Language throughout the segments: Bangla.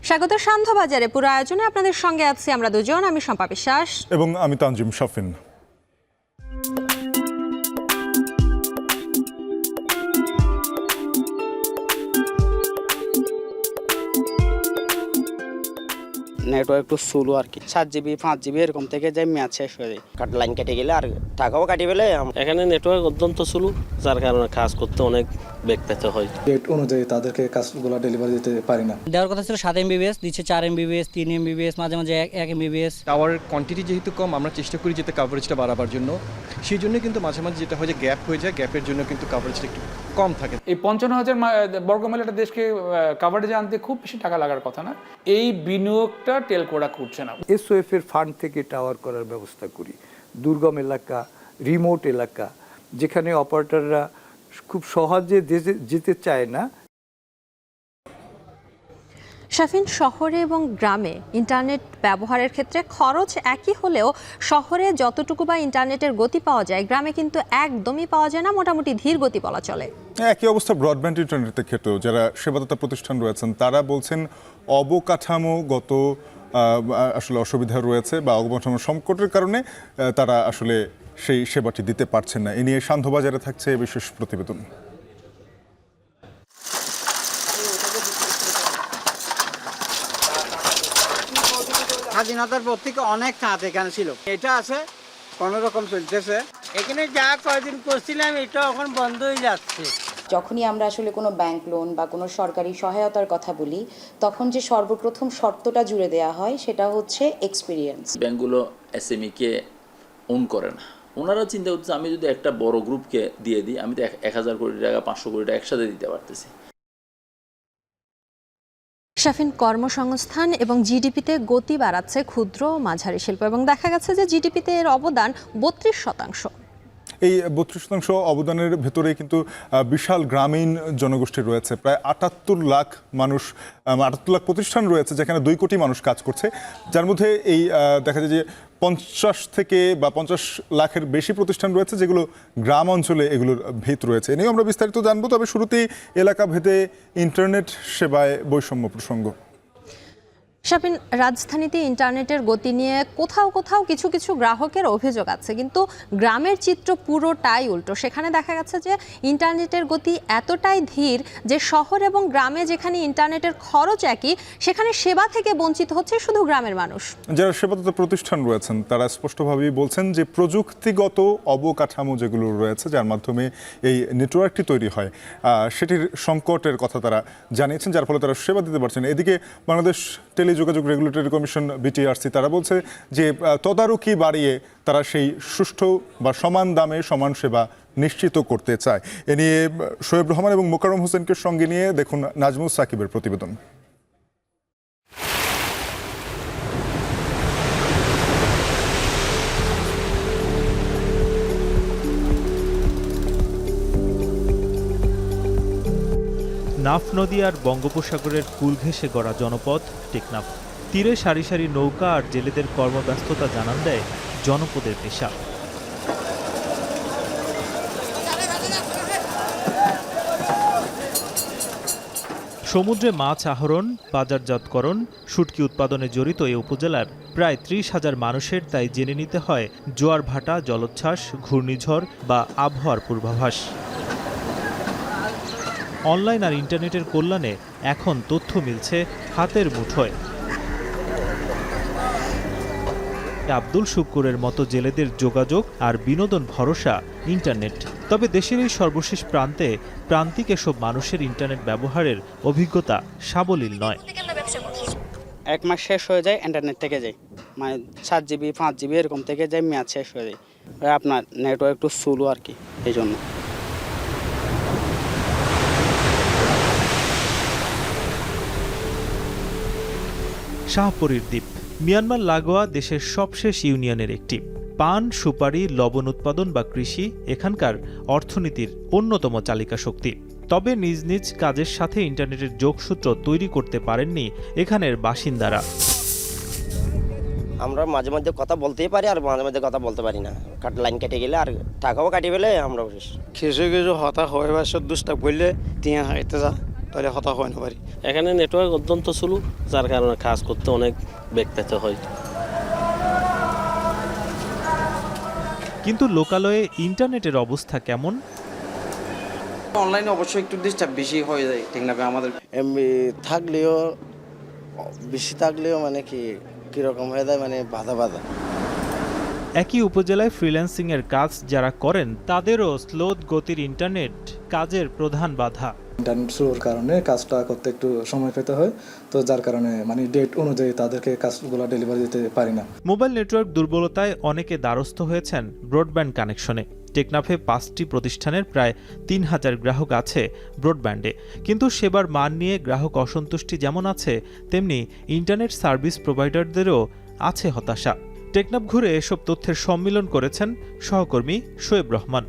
স্বাগত সান্ধ্যবাজারে। পুরো আয়োজনে আপনাদের সঙ্গে আছি আমরা দুজন, আমি শম্পা বিশ্বাস এবং আমি তানজিম শাফিন। নেটওয়ার্ক একটু স্লো আর কি, 7 GB 5 GB এরকম থেকে যাই ম্যাচ শেষ হয়ে যায়। লাইন কেটে গেলে আর টাকাও কাটি ফেলে। এখানে নেটওয়ার্ক অত্যন্ত স্লো, যার কারণে কাজ করতে অনেক বেগ পেতে হয়। ডেট অনুযায়ী তাদেরকে কাজগুলো ডেলিভারি দিতে পারি না। দেওয়ার কথা ছিল 7 MBPS, দিচ্ছে 4 MBPS, 3 MBPS, মাঝে মাঝে 1 MBPS। টাওয়ারের কোয়ান্টিটি যেহেতু কম, আমরা চেষ্টা করি যাতে কাভারেজটা বাড়াবার জন্য। সেই জন্য কিন্তু মাঝে মাঝে যেটা হয় যে গ্যাপ হয়ে যায়, গ্যাপের জন্য কিন্তু কাভারেজটা একটু কম থাকে। এই 55,000 বর্গমাইল একটা দেশকে কাভারেজে আনতে খুব বেশি টাকা লাগার কথা না। এই বিনিয়োগটা টেলকোরা করছে না। এসওএফ এর ফান্ড থেকে টাওয়ার করার ব্যবস্থা করি। দুর্গম এলাকা, রিমোট এলাকা, যেখানে অপারেটররা খুব সহজে যেতে চায় না। শাফিন, শহরে এবং গ্রামে ইন্টারনেট ব্যবহারের ক্ষেত্রে খরচ একই হলেও শহরে যতটুকু বা ইন্টারনেটের গতি পাওয়া যায়, গ্রামে কিন্তু একদমই পাওয়া যায় না, মোটামুটি ধীর গতি বলা চলে। একই অবস্থা ব্রডব্যান্ড ইন্টারনেটের ক্ষেত্রেও। যারা সেবাদাতা প্রতিষ্ঠান রয়েছেন তারা বলছেন অবকাঠামোগত আসলে অসুবিধা রয়েছে বা অবকাঠামো সংকটের কারণে তারা আসলে সেই সেবাটি দিতে পারছেন না। এ নিয়ে সান্ধ্যবাজারে থাকছে বিশেষ প্রতিবেদন। স্বাধীনতার পর থেকে অনেক কাজ এখানে ছিল, এটা আছে কোনো রকম চলতেছে। এখানে যা কয়েকদিন করছিলাম এটা এখন বন্ধ হয়ে যাচ্ছে। যখনই আমরা আসলে কোনো ব্যাংক লোন বা কোনো সরকারি সহায়তার কথা বলি, তখন যে সর্বপ্রথম শর্তটা জুড়ে দেওয়া হয় সেটা হচ্ছে এক্সপিরিয়েন্স। ব্যাংকগুলো এসএমইকে ওন করে না। ওনারা চিন্তা করছে আমি যদি একটা বড় গ্রুপকে দিয়ে দিই, আমি তো 1000 কোটি টাকা 500 কোটি টাকা একসাথে দিতে পারতেছি। শাফিন, কর্মসংস্থান এবং জিডিপিতে গতি বাড়াচ্ছে ক্ষুদ্র ও মাঝারি শিল্প, এবং দেখা গেছে যে জিডিপিতে এর অবদান 32%। এই 32% অবদানের ভেতরে কিন্তু বিশাল গ্রামীণ জনগোষ্ঠী রয়েছে। প্রায় 78 লাখ মানুষ, 78 লাখ প্রতিষ্ঠান রয়েছে যেখানে 2 কোটি মানুষ কাজ করছে, যার মধ্যে এই দেখা যায় যে 50 থেকে বা 50 লাখের বেশি প্রতিষ্ঠান রয়েছে যেগুলো গ্রাম অঞ্চলে এগুলোর ভিত রয়েছে। এ নিয়ে আমরা বিস্তারিত জানবো, তবে শুরুতেই এলাকা ভেদে ইন্টারনেট সেবায় বৈষম্য প্রসঙ্গ। শাফিন, রাজধানীতে ইন্টারনেটের গতি নিয়ে কোথাও কোথাও কিছু কিছু গ্রাহকের অভিযোগ আছে, কিন্তু গ্রামের চিত্র পুরোটাই উল্টো। সেখানে দেখা গেছে যে ইন্টারনেটের গতি এতটাই ধীর যে শহর এবং গ্রামে যেখানে ইন্টারনেটের খরচ একই, সেখানে সেবা থেকে বঞ্চিত হচ্ছে শুধু গ্রামের মানুষ। যারা সেবাদাতা প্রতিষ্ঠান রয়েছেন তারা স্পষ্টভাবেই বলছেন যে প্রযুক্তিগত অবকাঠামো যেগুলো রয়েছে যার মাধ্যমে এই নেটওয়ার্কটি তৈরি হয়, সেটির সংকটের কথা তারা জানিয়েছেন, যার ফলে তারা সেবা দিতে পারছেন। এদিকে বাংলাদেশ টেলিযোগাযোগ রেগুলেটরি কমিশন বিটিআরসি তারা বলছে যে তদারকি বাড়িয়ে তারা সেই সুষ্ঠু বা সমান দামে সমান সেবা নিশ্চিত করতে চায়। এ নিয়ে শোয়েব রহমান এবং মোকাররম হোসেনকে সঙ্গে নিয়ে দেখুন নাজমুস সাকিবের প্রতিবেদন। নাফ নদী আর বঙ্গোপসাগরের কূল ঘেঁষে গড়া জনপদ টেকনাফ। তীরে সারি সারি নৌকা আর জেলেদের কর্মব্যস্ততা জানান দেয় জনপদের পেশা। সমুদ্রে মাছ আহরণ, বাজারজাতকরণ, শুটকি উৎপাদনে জড়িত এই উপজেলার প্রায় 30,000 মানুষের তাই জেনে নিতে হয় জোয়ার ভাটা, জলোচ্ছ্বাস, ঘূর্ণিঝড় বা আবহাওয়ার পূর্বাভাস। অনলাইন আর ইন্টারনেটের কল্যাণে এখন তথ্য মিলছে হাতের মুঠোয়। আব্দুল শুক্কুরের মতো জেলেদের যোগাযোগ আর বিনোদন ভরসা ইন্টারনেট। তবে দেশের এই সর্বশেষ প্রান্তে প্রান্তিক এসব মানুষের ইন্টারনেট ব্যবহারের অভিজ্ঞতা সাবলীল নয়। 1 মাস শেষ হয়ে যায় ইন্টারনেট থেকে যায়, 7 GB 5 GB এরকম থেকে যাই ম্যাচ শেষ হয়ে যায়। আপনার নেটওয়ার্ক একটু স্লো আর কি, এই জন্য। শাহপরীর দ্বীপ মিয়ানমার লাগোয়া দেশের সবশেষ ইউনিয়নের একটি। পান, সুপারি, লবণ উৎপাদন বা কৃষি এখানকার অর্থনীতির অন্যতম চালিকা শক্তি। তবে নিজ নিজ কাজের সাথে ইন্টারনেটের যোগসূত্র তৈরি করতে পারেননি এখানের বাসিন্দারা। আমরা মাঝে মধ্যে কথা বলতেই পারি আর মাঝে মধ্যে কথা বলতে পারি না। লাইন কেটে গেলে আর টাকাও কাটি ফেলে আমরা কিছু কিছু হতা হয় বা দুষ্টা বললে 3000 যা তাহলে হতাশ হয় না পারি। এখানে নেটওয়ার্ক অত্যন্ত স্লো, যার কারণে কাজ করতে অনেক বেগ পেতে হয়। কিন্তু লোকালয়ে ইন্টারনেটের অবস্থা কেমন? অনলাইনে অবশ্যই একটু ডিস্টার্ব বেশি হয়ে যায় টেকনাফে আমাদের। এমবি থাকলেও বেশি থাকলেও মানে কীরকম হয়ে যায়, মানে বাধা বাধা। একই উপজেলায় ফ্রিল্যান্সিংয়ের কাজ যারা করেন তাদেরও স্লো গতির ইন্টারনেট কাজের প্রধান বাধা। ইন্টারনেট স্লোর কারণে কাজটা করতে একটু সময় পেতে হয়, তো যার কারণে মানে ডেট অনুযায়ী তাদেরকে কাজগুলো ডেলিভারি দিতে পারি না। মোবাইল নেটওয়ার্ক দুর্বলতায় অনেকে দ্বারস্থ হয়েছেন ব্রডব্যান্ড কানেকশনে। টেকনাফে 5টি প্রতিষ্ঠানের প্রায় 3000 গ্রাহক আছে ব্রডব্যান্ডে, কিন্তু সেবার মান নিয়ে গ্রাহক অসন্তুষ্টি যেমন আছে, তেমনি ইন্টারনেট সার্ভিস প্রোভাইডারদেরও আছে হতাশা। টেকনাফ ঘুরে এসব তথ্যের সম্মিলন করেছেন সহকর্মী শোয়েব রহমান।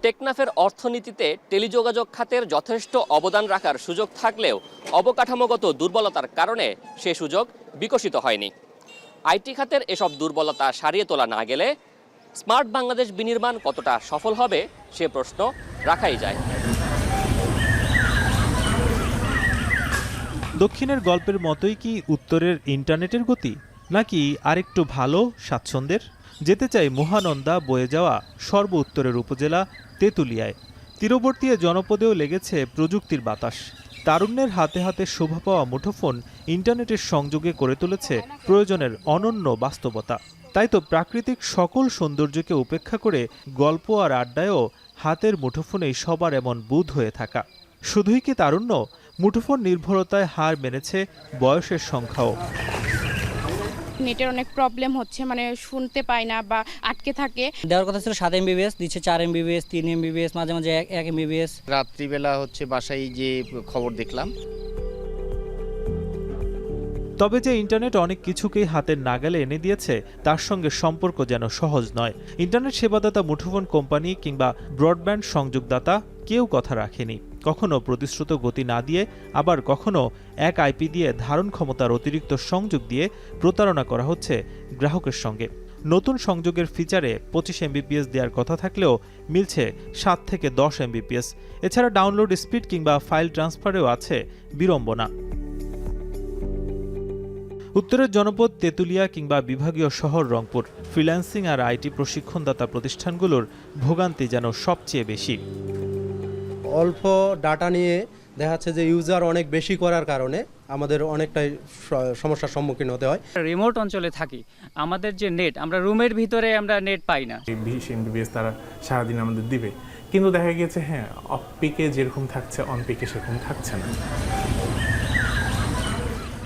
টেকনাফের অর্থনীতিতে টেলিযোগাযোগ খাতের যথেষ্ট অবদান রাখার সুযোগ থাকলেও অবকাঠামোগত দুর্বলতার কারণে সে সুযোগ বিকশিত হয়নি। আইটি খাতের এসব দুর্বলতা সারিয়ে তোলা না গেলে স্মার্ট বাংলাদেশ বিনির্মাণ কতটা সফল হবে সে প্রশ্ন রাখাই যায়। দক্ষিণের গল্পের মতোই কি উত্তরের ইন্টারনেটের গতি, নাকি আরেকটু ভালো স্বাচ্ছন্দ্যের? যেতে চাই মহানন্দা বয়ে যাওয়া সর্ব উত্তরের উপজেলা তেঁতুলিয়ায়। তীরবর্তী জনপদেও লেগেছে প্রযুক্তির বাতাস। তারুণ্যের হাতে হাতে শোভা পাওয়া মুঠোফোন ইন্টারনেটের সংযোগে করে তুলেছে প্রয়োজনের অনন্য বাস্তবতা। তাই তো প্রাকৃতিক সকল সৌন্দর্যকে উপেক্ষা করে গল্প আর আড্ডায়ও হাতের মুঠোফোনেই সবার এমন বুধ হয়ে থাকা। শুধুই কি তারুণ্য, মুঠোফোন নির্ভরতায় হার মেনেছে বয়সের সংখ্যাও। নেটের অনেক প্রবলেম হচ্ছে, মানে শুনতে পায় না বা আটকে থাকে। দেওয়ার কথা ছিল 7 MBPS, দিচ্ছে 4 MBPS, 3 MBPS, মাঝে মাঝে 1 MBPS। রাত্রিবেলা হচ্ছে বাসায় যে খবর দেখলাম। তবে যে ইন্টারনেট অনেক কিছুকেই হাতের নাগালে এনে দিয়েছে, তার সঙ্গে সম্পর্ক যেন সহজ নয়। ইন্টারনেট সেবাদাতা মুঠোফোন কোম্পানি কিংবা ব্রডব্যান্ড সংযোগদাতা কেউ কথা রাখেনি। কখনো প্রতিশ্রুত গতি না দিয়ে, আবার কখনো এক আইপি দিয়ে ধারণ ক্ষমতার অতিরিক্ত সংযোগ দিয়ে প্রতারণা করা হচ্ছে গ্রাহকের সঙ্গে। নতুন সংযোগের ফিচারে 25 MBPS দেওয়ার কথা থাকলেও মিলছে 7 থেকে 10 MBPS। এছাড়া ডাউনলোড স্পিড কিংবা ফাইল ট্রান্সফারেও আছে বিড়ম্বনা। উত্তরের জনপদ তেঁতুলিয়া কিংবা বিভাগীয় শহর রংপুর, ফ্রিল্যান্সিং আর আইটি প্রশিক্ষণদাতা প্রতিষ্ঠানগুলোর ভোগান্তি যেন সবচেয়ে বেশি। অল্প ডাটা নিয়ে দেখা যাচ্ছে যে ইউজার অনেক বেশি করার কারণে আমাদের অনেকটাই সমস্যার সম্মুখীন হতে হয়। রিমোট অঞ্চলে থাকি, আমাদের যে নেট, আমরা রুমের ভিতরে আমরা নেট পাই না। 20 MBPS তারা সারাদিন আমাদের দিবে, কিন্তু দেখা গিয়েছে হ্যাঁ অফ পিকে যেরকম থাকছে অন পিকে সেরকম থাকছে না।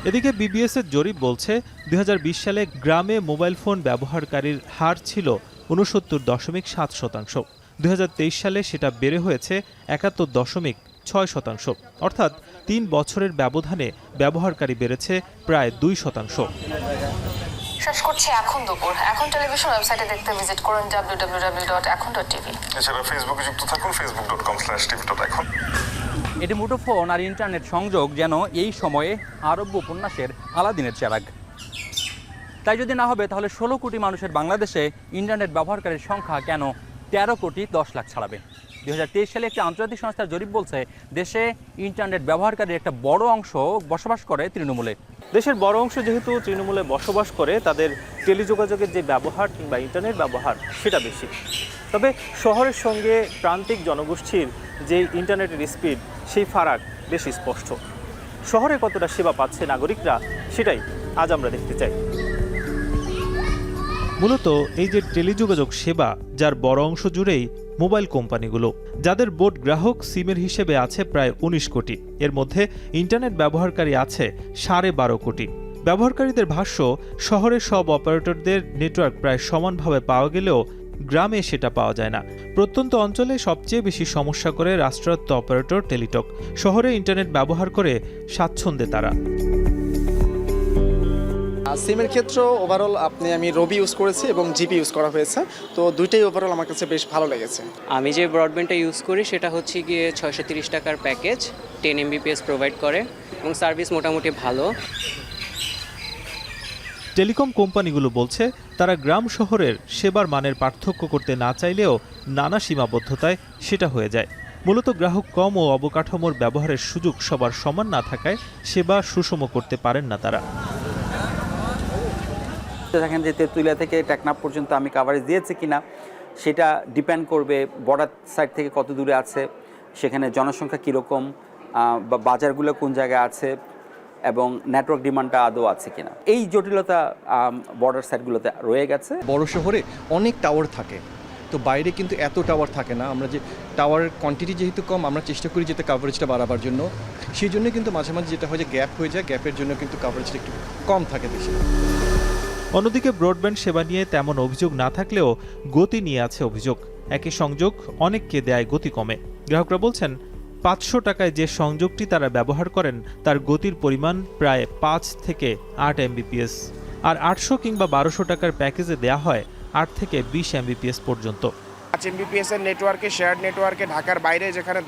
এদিকে বিবিএস-এর জরিপ বলছে 2020 সালে গ্রামে মোবাইল ফোন ব্যবহারকারীর হার ছিল 69.7%। 2023 সালে সেটা বেড়ে হয়েছে 71.6%। অর্থাৎ 3 বছরের ব্যবধানে ব্যবহারকারী বেড়েছে প্রায় 2%। শেষ করছি এখন দুপুর। এখন টেলিভিশন ওয়েবসাইটে দেখতে ভিজিট করুন www.ekhon.tv। এছাড়া ফেসবুকে যুক্ত থাকুন facebook.com/tv.ekhon। এটি মুঠোফোন আর ইন্টারনেট সংযোগ যেন এই সময়ে আরব্য উপন্যাসের আলাদিনের চেরাগ। তাই যদি না হবে তাহলে 16 কোটি মানুষের বাংলাদেশে ইন্টারনেট ব্যবহারকারীর সংখ্যা কেন 13 কোটি 10 লাখ ছাড়াবে? 2023 সালে একটি আন্তর্জাতিক সংস্থার জরিপ বলছে দেশে ইন্টারনেট ব্যবহারকারীর একটা বড় অংশ বসবাস করে তৃণমূলে। দেশের বড় অংশ যেহেতু তৃণমূলে বসবাস করে, তাদের টেলিযোগাযোগের যে ব্যবহার কিংবা ইন্টারনেট ব্যবহার সেটা বেশি। তবে শহরের সঙ্গে প্রান্তিক জনগোষ্ঠীর যে ইন্টারনেটের স্পিড, সেই ফারাক বেশ স্পষ্ট। শহরে কতটা সেবা পাচ্ছে নাগরিকরা, সেটাই আজ আমরা দেখতে চাই। মূলত এই যে টেলিযোগাযোগ সেবা, যার বড় অংশ জুড়েই মোবাইল কোম্পানিগুলো, যাদের বোর্ড গ্রাহক সিমের হিসেবে আছে প্রায় 19 কোটি। এর মধ্যে ইন্টারনেট ব্যবহারকারী আছে 12.5 কোটি। ব্যবহারকারীদের ভাষ্য, শহরের সব অপারেটরদের নেটওয়ার্ক প্রায় সমানভাবে পাওয়া গেলেও গ্রামে সেটা পাওয়া যায় না। প্রত্যন্ত অঞ্চলে সবচেয়ে বেশি সমস্যা করে রাষ্ট্রায়ত্ত অপারেটর টেলিটক। শহরে ইন্টারনেট ব্যবহার করে স্বাচ্ছন্দ্যে তারা। সিমের ক্ষেত্রে ওভারঅল আমি রবি ইউজ করেছি এবং জিপি ইউজ করা হয়েছে, তো দুইটাই ওভারঅল আমার কাছে বেশ ভালো লেগেছে। আমি যে ব্রডব্যান্ডটা ইউজ করি সেটা হচ্ছে গিয়ে 630 টাকার প্যাকেজ, 10 MBPS প্রোভাইড করে এবং সার্ভিস মোটামুটি ভালো। টেলিকম কোম্পানিগুলো বলছে তারা গ্রাম শহরের সেবার মানের পার্থক্য করতে না চাইলেও নানা সীমাবদ্ধতায় সেটা হয়ে যায়। মূলত গ্রাহক কম ও অবকাঠামোর ব্যবহারের সুযোগ সবার সমান না থাকায় সেবা সুষম করতে পারেন না তারা। দেখেন যে তেঁতুলিয়া থেকে টেকনাফ পর্যন্ত আমি কাভারেজ দিয়েছি কিনা সেটা ডিপেন্ড করবে বর্ডার সাইড থেকে কত দূরে আছে, সেখানে জনসংখ্যা কীরকম, বা বাজারগুলো কোন জায়গায় আছে, এবং নেটওয়ার্ক ডিমান্ডটা আদৌ আছে কিনা। এই জটিলতা বর্ডার সাইডগুলোতে রয়ে গেছে। বড় শহরে অনেক টাওয়ার থাকে, তো বাইরে কিন্তু এত টাওয়ার থাকে না। আমরা যে টাওয়ারের কোয়ান্টিটি যেহেতু কম, আমরা চেষ্টা করি যাতে কাভারেজটা বাড়াবার জন্য। সেই জন্য কিন্তু মাঝে মাঝে যেটা হয় যে গ্যাপ হয়ে যায়, গ্যাপের জন্য কিন্তু কাভারেজটা একটু কম থাকে দেশে। অন্যদিকে ব্রডব্যান্ড সেবা নিয়ে তেমন অভিযোগ না থাকলেও গতি নিয়ে আছে অভিযোগ। একই সংযোগ অনেককে দেয় গতি কমে। গ্রাহকরা বলছেন 500 টাকায় যে সংযোগটি তারা ব্যবহার করেন তার গতির পরিমাণ প্রায় 5 থেকে 8 Mbps, আর 800 কিংবা 1200 টাকার প্যাকেজে দেয়া হয় 8 থেকে 20 Mbps পর্যন্ত। 5 Mbps এর নেটওয়ার্কে, শেয়ার্ড নেটওয়ার্কে ঢাকার বাইরে যেখানে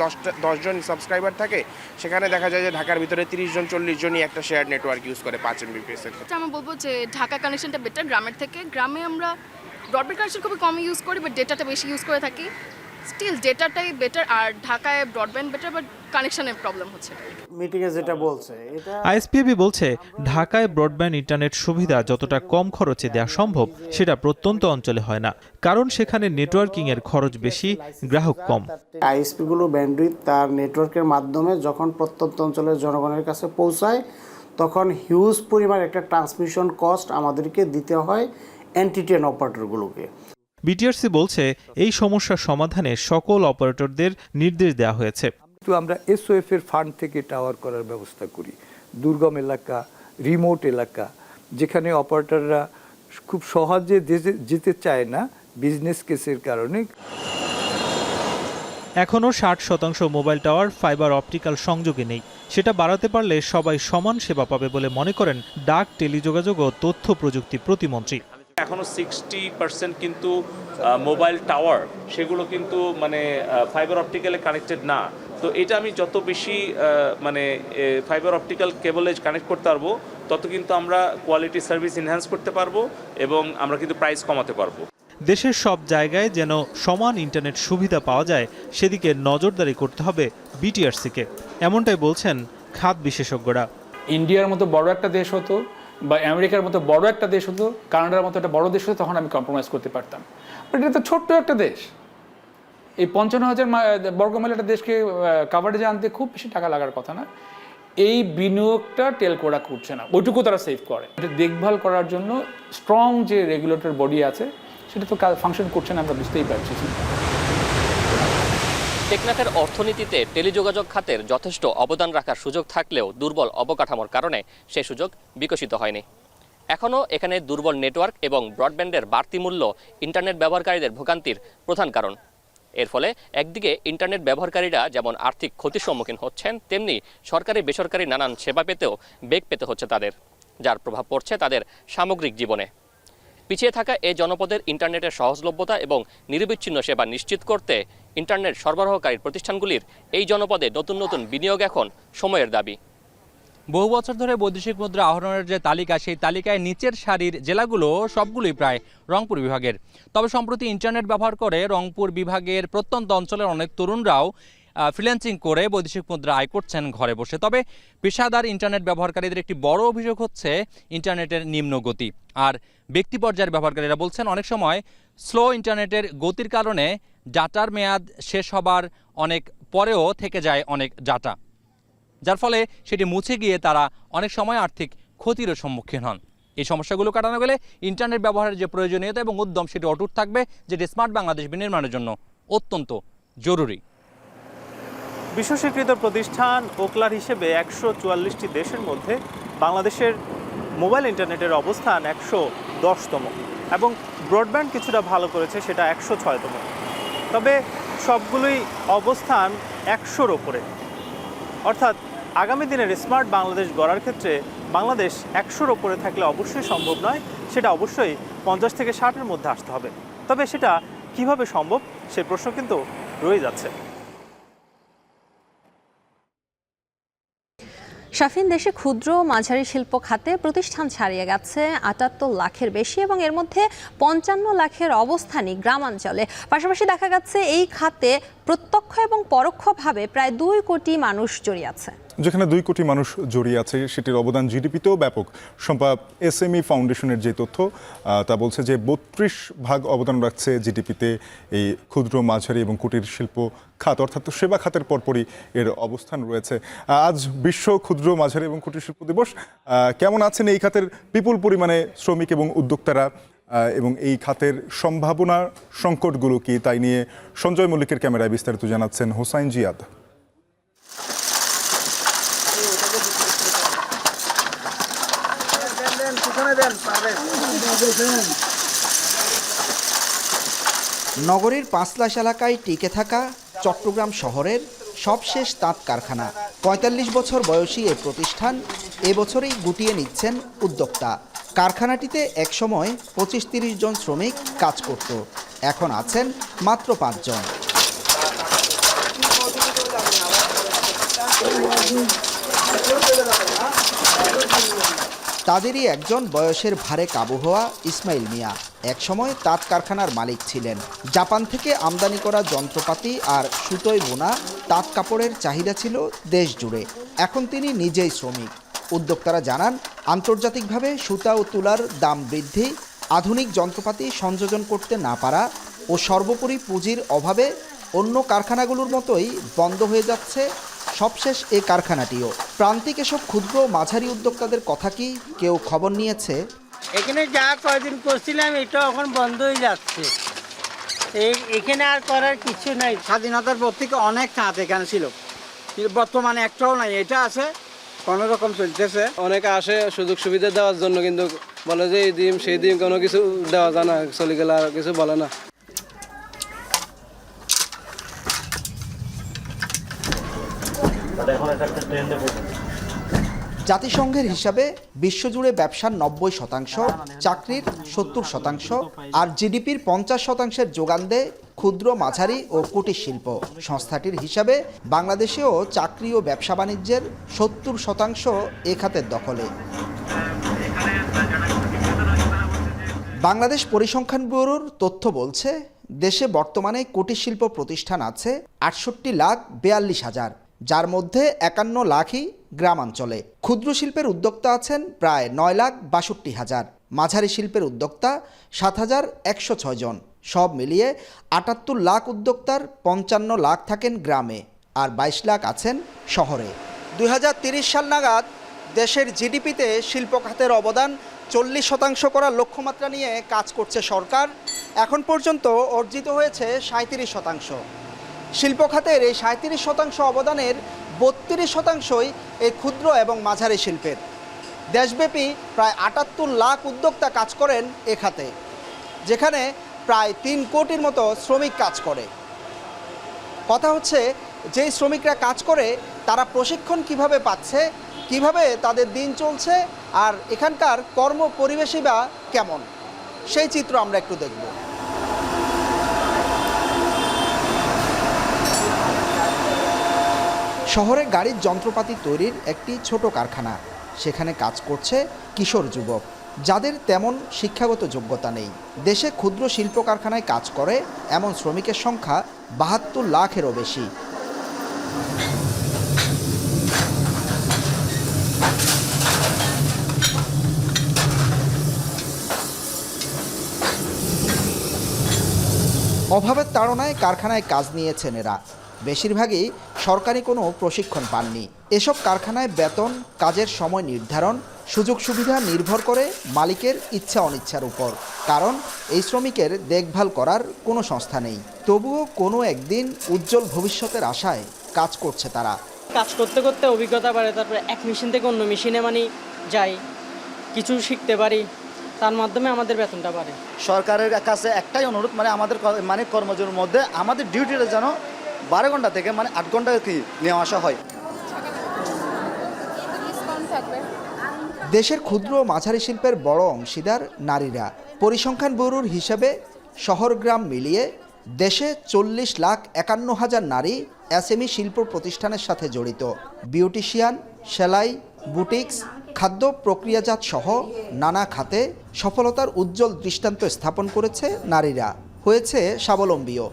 10 জন সাবস্ক্রাইবার থাকে, সেখানে দেখা যায় যে ঢাকার ভিতরে 30 জন 40 জনই একটা শেয়ার্ড নেটওয়ার্ক ইউজ করে 5 Mbps এর। আমি বলবো যে ঢাকা কানেকশনটা বেটার গ্রামের থেকে। গ্রামে আমরা ব্রডব্যান্ড কানেকশন খুবই কম ইউজ করি, বাট ডেটাটা বেশি ইউজ করে থাকি। স্টিল ডেটাটাই বেটার, আর ঢাকায় ব্রডব্যান্ড বেটার, বাট কানেকশনের প্রবলেম হচ্ছে। মিটিংয়ে যেটা বলছে এটা আইএসপিবি বলছে ঢাকায় ব্রডব্যান্ড ইন্টারনেট সুবিধা যতটা কম খরচে দেওয়া সম্ভব সেটা প্রত্যন্ত অঞ্চলে হয় না, কারণ সেখানে নেটওয়ার্কিং এর খরচ বেশি, গ্রাহক কম। আইএসপিগুলো ব্যান্ডউইথ তার নেটওয়ার্কের মাধ্যমে যখন প্রত্যন্ত অঞ্চলের জনগণের কাছে পৌঁছায়, তখন হিউজ পরিমাণ একটা ট্রান্সমিশন কস্ট আমাদেরকে দিতে হয় এনটিটিএন অপারেটরগুলোকে। বিটিআরসি বলছে এই সমস্যার সমাধানে সকল অপারেটরদের নির্দেশ দেওয়া হয়েছে। তো আমরা এসওএফ এর ফান্ড থেকে টাওয়ার করার ব্যবস্থা করি। দুর্গম এলাকা, রিমোট এলাকা, যেখানে অপারেটররা খুব সহজে যেতে চায় না বিজনেস কেসের কারণে। এখনও 60% মোবাইল টাওয়ার ফাইবার অপটিক্যাল সংযোগে নেই। সেটা বাড়াতে পারলে সবাই সমান সেবা পাবে বলে মনে করেন ডাক, টেলিযোগাযোগ ও তথ্য প্রযুক্তি প্রতিমন্ত্রী। এখনো 60% কিন্তু মোবাইল টাওয়ার সেগুলো কিন্তু মানে ফাইবার অপটিক্যালে কানেক্টেড না। তো এটা আমি যত বেশি মানে ফাইবার অপটিক্যাল কেবলে কানেক্ট করতে পারবো, তত কিন্তু আমরা কোয়ালিটি সার্ভিস এনহ্যান্স করতে পারবো এবং আমরা কিন্তু প্রাইস কমাতে পারবো। দেশের সব জায়গায় যেন সমান ইন্টারনেট সুবিধা পাওয়া যায় সেদিকে নজরদারি করতে হবে বিটিআরসিকে, এমনটাই বলছেন খাত বিশেষজ্ঞরা। ইন্ডিয়ার মতো বড় একটা দেশ হতো, বা আমেরিকার মতো বড় একটা দেশ হতো, কানাডার মতো একটা বড় দেশ হতো, তখন আমি কম্প্রোমাইজ করতে পারতাম। বাট এটা তো ছোট্ট একটা দেশ। এই 55,000 বর্গমাইল একটা দেশকে কাভারেজে আনতে খুব বেশি টাকা লাগার কথা না। এই বিনিয়োগটা টেলকোরা করছে না, ওইটুকু তারা সেভ করে। এটা দেখভাল করার জন্য স্ট্রং যে রেগুলেটর বডি আছে সেটা তো ফাংশন করছে না, আমরা বুঝতেই পারছি। টেকনাফের অর্থনীতিতে টেলিযোগাযোগ খাতের যথেষ্ট অবদান রাখার সুযোগ থাকলেও দুর্বল অবকাঠামোর কারণে সেই সুযোগ বিকশিত হয়নি। এখনও এখানে দুর্বল নেটওয়ার্ক এবং ব্রডব্যান্ডের বাড়তি মূল্য ইন্টারনেট ব্যবহারকারীদের ভোগান্তির প্রধান কারণ। এর ফলে একদিকে ইন্টারনেট ব্যবহারকারীরা যেমন আর্থিক ক্ষতির সম্মুখীন হচ্ছেন, তেমনি সরকারি বেসরকারি নানান সেবা পেতেও বেগ পেতে হচ্ছে তাদের, যার প্রভাব পড়ছে তাদের সামগ্রিক জীবনে। পিছিয়ে থাকা এই জনপদের ইন্টারনেটের সহজলভ্যতা এবং নিরবিচ্ছিন্ন সেবা নিশ্চিত করতে ইন্টারনেট সরবরাহকারী প্রতিষ্ঠানগুলির এই জনপদে নতুন নতুন বিনিয়োগ এখন সময়ের দাবি। বহু বছর ধরে বৈদেশিক মুদ্রা আহরণের যে তালিকা, সেই তালিকায় নিচের সারির জেলাগুলো সবগুলোই প্রায় রংপুর বিভাগের। তবে সম্প্রতি ইন্টারনেট ব্যবহার করে রংপুর বিভাগের প্রত্যন্ত অঞ্চলের অনেক তরুণরাও ফ্রিল্যান্সিং করে বৈদেশিক মুদ্রা আয় করছেন ঘরে বসে। তবে পেশাদার ইন্টারনেট ব্যবহারকারীদের একটি বড় অভিযোগ হচ্ছে ইন্টারনেটের নিম্ন গতি। আর ব্যক্তি পর্যায়ের ব্যবহারকারীরা বলছেন অনেক সময় স্লো ইন্টারনেটের গতির কারণে ডাটার মেয়াদ শেষ হবার অনেক পরেও থেকে যায় অনেক ডাটা, যার ফলে সেটি মুছে গিয়ে তারা অনেক সময় আর্থিক ক্ষতিরও সম্মুখীন হন। এই সমস্যাগুলো কাটানো গেলে ইন্টারনেট ব্যবহারের যে প্রয়োজনীয়তা এবং উদ্যম সেটি অটুট থাকবে, যেটি স্মার্ট বাংলাদেশ বিনির্মাণের জন্য অত্যন্ত জরুরি। বিশ্বস্বীকৃত প্রতিষ্ঠান ওকলার হিসেবে 144টি দেশের মধ্যে বাংলাদেশের মোবাইল ইন্টারনেটের অবস্থান 110তম এবং ব্রডব্যান্ড কিছুটা ভালো করেছে, সেটা 106তম। তবে সবগুলোই অবস্থান 100-র ওপরে। অর্থাৎ আগামী দিনের স্মার্ট বাংলাদেশ গড়ার ক্ষেত্রে বাংলাদেশ 100-র ওপরে থাকলে অবশ্যই সম্ভব নয়, সেটা অবশ্যই 50 থেকে 60-এর মধ্যে আসতে হবে। তবে সেটা কিভাবে সম্ভব সেই প্রশ্ন কিন্তু রয়ে যাচ্ছে। শাফিন, দেশে ক্ষুদ্র ও মাঝারি শিল্প খাতে প্রতিষ্ঠান ছাড়িয়ে গেছে ৭৮ লাখের বেশি এবং এর মধ্যে ৫৫ লাখের অবস্থানই গ্রামাঞ্চলে। পাশাপাশি দেখা যাচ্ছে এই খাতে প্রত্যক্ষ এবং পরোক্ষভাবে প্রায় ২ কোটি মানুষ জড়িয়ে আছে। যেখানে ২ কোটি মানুষ জড়িয়ে আছে সেটির অবদান জিডিপিতেও ব্যাপক। শম্পা, এসএমই ফাউন্ডেশনের যে তথ্য তা বলছে যে ৩২% অবদান রাখছে জিডিপিতে এই ক্ষুদ্র, মাঝারি এবং কুটির শিল্প খাত, অর্থাৎ সেবা খাতের পরপরই এর অবস্থান রয়েছে। আজ বিশ্ব ক্ষুদ্র, মাঝারি এবং কুটির শিল্প দিবস। কেমন আছেন এই খাতের বিপুল পরিমাণে শ্রমিক এবং উদ্যোক্তারা এবং এই খাতের সম্ভাবনা সংকটগুলো কি, তাই নিয়ে সঞ্জয় মল্লিকের ক্যামেরায় বিস্তারিত জানাচ্ছেন হোসাইন জিয়াদ। নগরীর পাঁচলাশ এলাকায় টিকে থাকা চট্টগ্রাম শহরের সবশেষ তাঁত কারখানা। ৪৫ বছর বয়সী এই প্রতিষ্ঠান এবছরেই গুটিয়ে নিচ্ছেন উদ্যোক্তা। কারখানাটিতে একসময় ২৫-৩০ জন শ্রমিক কাজ করত, এখন আছেন মাত্র ৫ জন। তাদেরই একজন বয়সের ভারে কাবু হওয়া ইসমাইল মিয়া। একসময় তাঁত কারখানার মালিক ছিলেন। জাপান থেকে আমদানি করা যন্ত্রপাতি আর সুতোয় বোনা তাঁত কাপড়ের চাহিদা ছিল দেশ জুড়ে। এখন তিনি নিজেই শ্রমিক। উদ্যোক্তারা জানান, আন্তর্জাতিকভাবে সুতা ও তুলার দাম বৃদ্ধি, আধুনিক যন্ত্রপাতি সংযোজন করতে না পারা ও সর্বোপরি পুঁজির অভাবে অন্য কারখানাগুলোর মতোই বন্ধ হয়ে যাচ্ছে সবশেষ এই কারখানাটিও। প্রান্তিক এসব ক্ষুদ্র মাঝারি উদ্যোক্তাদের কথা কি কেউ খবর নিয়েছে? এখানে যা কয়দিন করছিলাম এটা এখন বন্ধ হয়ে যাচ্ছে। এখানে আর করার কিছু নাই। স্বাধীনতার পর থেকে অনেক তাঁত এখানে ছিল, বর্তমানে একটাও নাই। এটা আছে কোনো রকম চলতেছে। অনেকে আসে সুযোগ সুবিধা দেওয়ার জন্য, কিন্তু বলে যে এই দিন সেই দিন কোনো কিছু দেওয়া যায় না, চলে গেলে আর কিছু বলে না। জাতিসংঘের হিসাবে বিশ্বজুড়ে ব্যবসার ৯০%, চাকরির ৭০% আর জিডিপির ৫০%-এর যোগান দেয় ক্ষুদ্র, মাঝারি ও কুটির শিল্প। সংস্থাটির হিসাবে বাংলাদেশেও চাকরি ও ব্যবসা বাণিজ্যের ৭০% এ খাতের দখলে। বাংলাদেশ পরিসংখ্যান ব্যুরোর তথ্য বলছে, দেশে বর্তমানে কুটির শিল্প প্রতিষ্ঠান আছে ৬৮,৪২,০০০, যার মধ্যে ৫১ লাখই গ্রামাঞ্চলে। ক্ষুদ্র শিল্পের উদ্যোক্তা আছেন প্রায় ৯,৬২,০০০, মাঝারি শিল্পের উদ্যোক্তা ৭,১০৬ জন। সব মিলিয়ে ৭৮ লাখ উদ্যোক্তার ৫৫ লাখ থাকেন গ্রামে আর ২২ লাখ আছেন শহরে। ২০৩০ সাল নাগাদ দেশের জিডিপিতে শিল্প খাতের অবদান ৪০% করার লক্ষ্যমাত্রা নিয়ে কাজ করছে সরকার। এখন পর্যন্ত অর্জিত হয়েছে ৩৭%। শিল্প খাতের এই ৩৭% অবদানের ৩২%ই এই ক্ষুদ্র এবং মাঝারি শিল্পের। দেশব্যাপী প্রায় ৭৮ লাখ উদ্যোক্তা কাজ করেন এ খাতে, যেখানে প্রায় ৩ কোটির মতো শ্রমিক কাজ করে। কথা হচ্ছে, যেই শ্রমিকরা কাজ করে তারা প্রশিক্ষণ কিভাবে পাচ্ছে, কিভাবে তাদের দিন চলছে, আর এখানকার কর্ম পরিবেশই বা কেমন, সেই চিত্র আমরা একটু দেখব। শহরে গাড়ির যন্ত্রপাতি তৈরির একটি ছোট কারখানা, সেখানে কাজ করছে কিশোর যুবক যাদের তেমন শিক্ষাগত যোগ্যতা নেই। দেশে ক্ষুদ্র শিল্প কারখানায় কাজ করে এমন শ্রমিকের সংখ্যা ৭২ লাখেরও বেশি। অভাবের তাড়নায় কারখানায় কাজ নিয়েছেন এরা। বেশিরভাগই সরকারি কোনো প্রশিক্ষণ পাননি। এসব কারখানায় বেতন, কাজের সময় নির্ধারণ, সুযোগ সুবিধা নির্ভর করে মালিকের ইচ্ছা অনিচ্ছার উপর। কারণ এই শ্রমিকের দেখভাল করার কোনো সংস্থা নেই। তবুও কোনো একদিন উজ্জ্বল ভবিষ্যতের আশায় কাজ করছে তারা। কাজ করতে করতে অভিজ্ঞতা বাড়ে, তারপরে এক মেশিন থেকে অন্য মেশিনে যাই, কিছু শিখতে পারি, তার মাধ্যমে আমাদের বেতনটা বাড়ে। সরকারের কাছে একটাই অনুরোধ, আমাদের কর্মজীবনের মধ্যে আমাদের ডিউটিটা যেন 12 ঘন্টা থেকে 8 ঘন্টা নেওয়া আসা হয়। দেশের ক্ষুদ্র ও মাঝারি শিল্পের বড় অংশীদার নারীরা। পরিসংখ্যান ব্যুরোর হিসেবে শহর গ্রাম মিলিয়ে দেশে 40,51,000 নারী এসএমই শিল্প প্রতিষ্ঠানের সাথে জড়িত। বিউটিশিয়ান, সেলাই, বুটিক্স, খাদ্য প্রক্রিয়াজাত সহ নানা খাতে সফলতার উজ্জ্বল দৃষ্টান্ত স্থাপন করেছে নারীরা, হয়েছে স্বাবলম্বীও।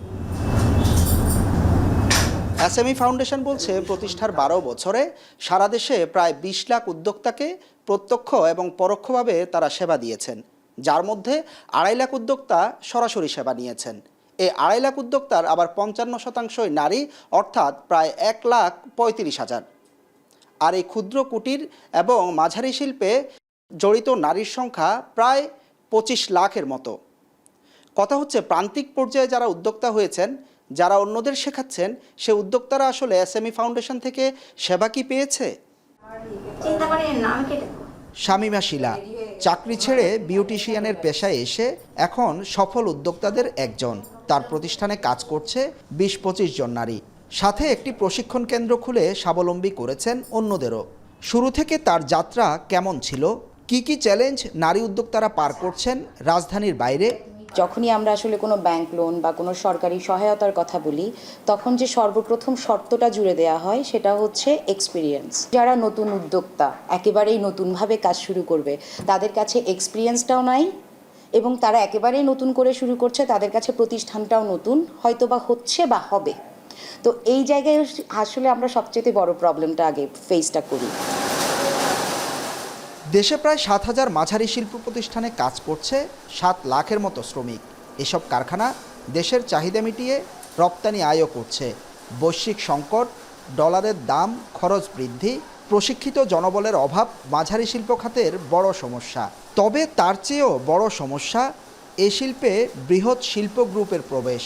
এসএমই ফাউন্ডেশন বলছে প্রতিষ্ঠার 12 বছরে সারা দেশে প্রায় 20 লাখ উদ্যোক্তাকে প্রত্যক্ষ এবং পরোক্ষভাবে তারা সেবা দিয়েছেন, যার মধ্যে 2.5 লাখ উদ্যোক্তা সরাসরি সেবা নিয়েছেন। এই 2.5 লাখ উদ্যোক্তার আবার 55% নারী, অর্থাৎ প্রায় 1,35,000। আর এই ক্ষুদ্র কুটির এবং মাঝারি শিল্পে জড়িত নারীর সংখ্যা প্রায় 25 লাখের মতো। কথা হচ্ছে প্রান্তিক পর্যায়ে যারা উদ্যোক্তা হয়েছেন, যারা অন্যদের শেখাচ্ছেন, সে উদ্যোক্তারা আসলে এসএমই ফাউন্ডেশন থেকে সেবা কি পেয়েছে? শামীমা শিলা চাকরি ছেড়ে বিউটিশিয়ানের পেশায় এসে এখন সফল উদ্যোক্তাদের একজন। তার প্রতিষ্ঠানে কাজ করছে 20-25 জন নারী, সাথে একটি প্রশিক্ষণ কেন্দ্র খুলে স্বাবলম্বী করেছেন অন্যদেরও। শুরু থেকে তার যাত্রা কেমন ছিল, কি কি চ্যালেঞ্জ নারী উদ্যোক্তারা পার করছেন রাজধানীর বাইরে? যখনই আমরা আসলে কোনো ব্যাংক লোন বা কোনো সরকারি সহায়তার কথা বলি, তখন যে সর্বপ্রথম শর্তটা জুড়ে দেওয়া হয় সেটা হচ্ছে এক্সপিরিয়েন্স। যারা নতুন উদ্যোক্তা একেবারেই নতুনভাবে কাজ শুরু করবে, তাদের কাছে এক্সপিরিয়েন্সটাও নাই এবং তারা একেবারেই নতুন করে শুরু করছে, তাদের কাছে প্রতিষ্ঠানটাও নতুন, হয়তো বা হচ্ছে বা হবে। তো এই জায়গায় আসলে আমরা সবচেয়ে বড় প্রবলেমটা আগে ফেসটা করি। দেশে প্রায় 7,000 মাঝারি শিল্প প্রতিষ্ঠানে কাজ করছে 7 লাখের মতো শ্রমিক। এসব কারখানা দেশের চাহিদা মিটিয়ে রপ্তানি আয়ও করছে। বৈশ্বিক সংকট, ডলারের দাম, খরচ বৃদ্ধি, প্রশিক্ষিত জনবলের অভাব মাঝারি শিল্প খাতের বড় সমস্যা। তবে তার চেয়েও বড় সমস্যা এ শিল্পে বৃহৎ শিল্প গ্রুপের প্রবেশ।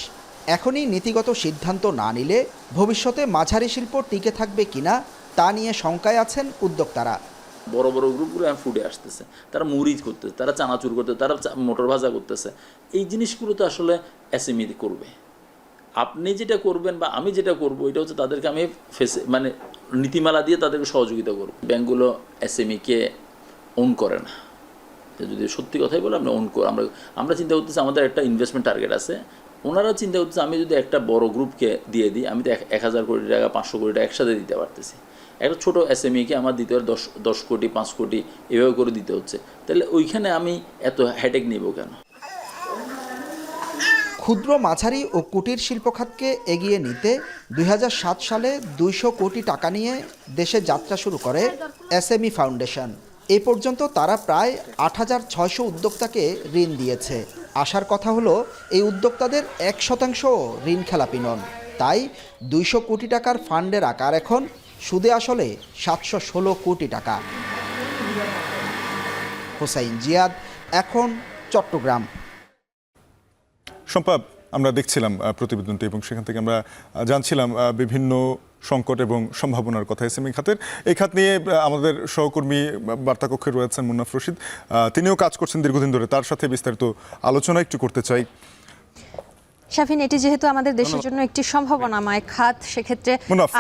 এখনই নীতিগত সিদ্ধান্ত না নিলে ভবিষ্যতে মাঝারি শিল্প টিকে থাকবে কিনা তা নিয়ে শঙ্কায় আছেন উদ্যোক্তারা। বড় বড় গ্রুপগুলো এখন ফুডে আসতেছে, তারা মুড়ি করতেছে, তারা চানাচুর করতেছে, তারা মোটর ভাজা করতেছে। এই জিনিসগুলো তো আসলে এসএমই করবে। আপনি যেটা করবেন বা আমি যেটা করব, এটা হচ্ছে তাদেরকে আমি মানে নীতিমালা দিয়ে তাদেরকে সহযোগিতা করব। ব্যাংকগুলো এসএমইকে ওন করে না, যদি সত্যি কথাই বলে আমরা ওন করে আমরা চিন্তা করতেছি আমাদের একটা ইনভেস্টমেন্ট টার্গেট আছে। ওনারা চিন্তা করতেছে আমি যদি একটা বড় গ্রুপকে দিয়ে দিই, আমি তো 1,000 কোটি টাকা 500 কোটি টাকা একসাথে দিতে পারতেছি। একটা ছোটো এসএমইকে আমার দিতে হয় 10 কোটি 5 কোটি এভাবে করে দিতে হচ্ছে, তাহলে ওইখানে আমি এত হেডেক নিব কেন? ক্ষুদ্র, মাঝারি ও কুটির শিল্প খাতকে এগিয়ে নিতে 2007 সালে 200 কোটি টাকা নিয়ে দেশে যাত্রা শুরু করে এসএমই ফাউন্ডেশন। এ পর্যন্ত তারা প্রায় 8,600 উদ্যোক্তাকে ঋণ দিয়েছে। আশার কথা হলো এই উদ্যোক্তাদের 1% ঋণ খেলাপি নন। তাই 200 কোটি টাকার ফান্ডের আকার এখন সুদে আসলে 716 কোটি টাকা। হোসাইন জিয়াদ, এখন চট্টগ্রাম। সম্পাদ, আমরা দেখছিলাম প্রতিবেদনটি এবং সেখান থেকে আমরা জানছিলাম বিভিন্ন সংকট এবং সম্ভাবনার কথা এসএমই খাতের। এই খাত নিয়ে আমাদের সহকর্মী বার্তাকক্ষে রয়েছেন মুন্নাফ রশিদ, তিনিও কাজ করছেন দীর্ঘদিন ধরে, তার সাথে বিস্তারিত আলোচনা একটু করতে চাই। শাফিন, এটি যেহেতু আমাদের দেশের জন্য একটি সম্ভাবনাময় খাত, সেক্ষেত্রে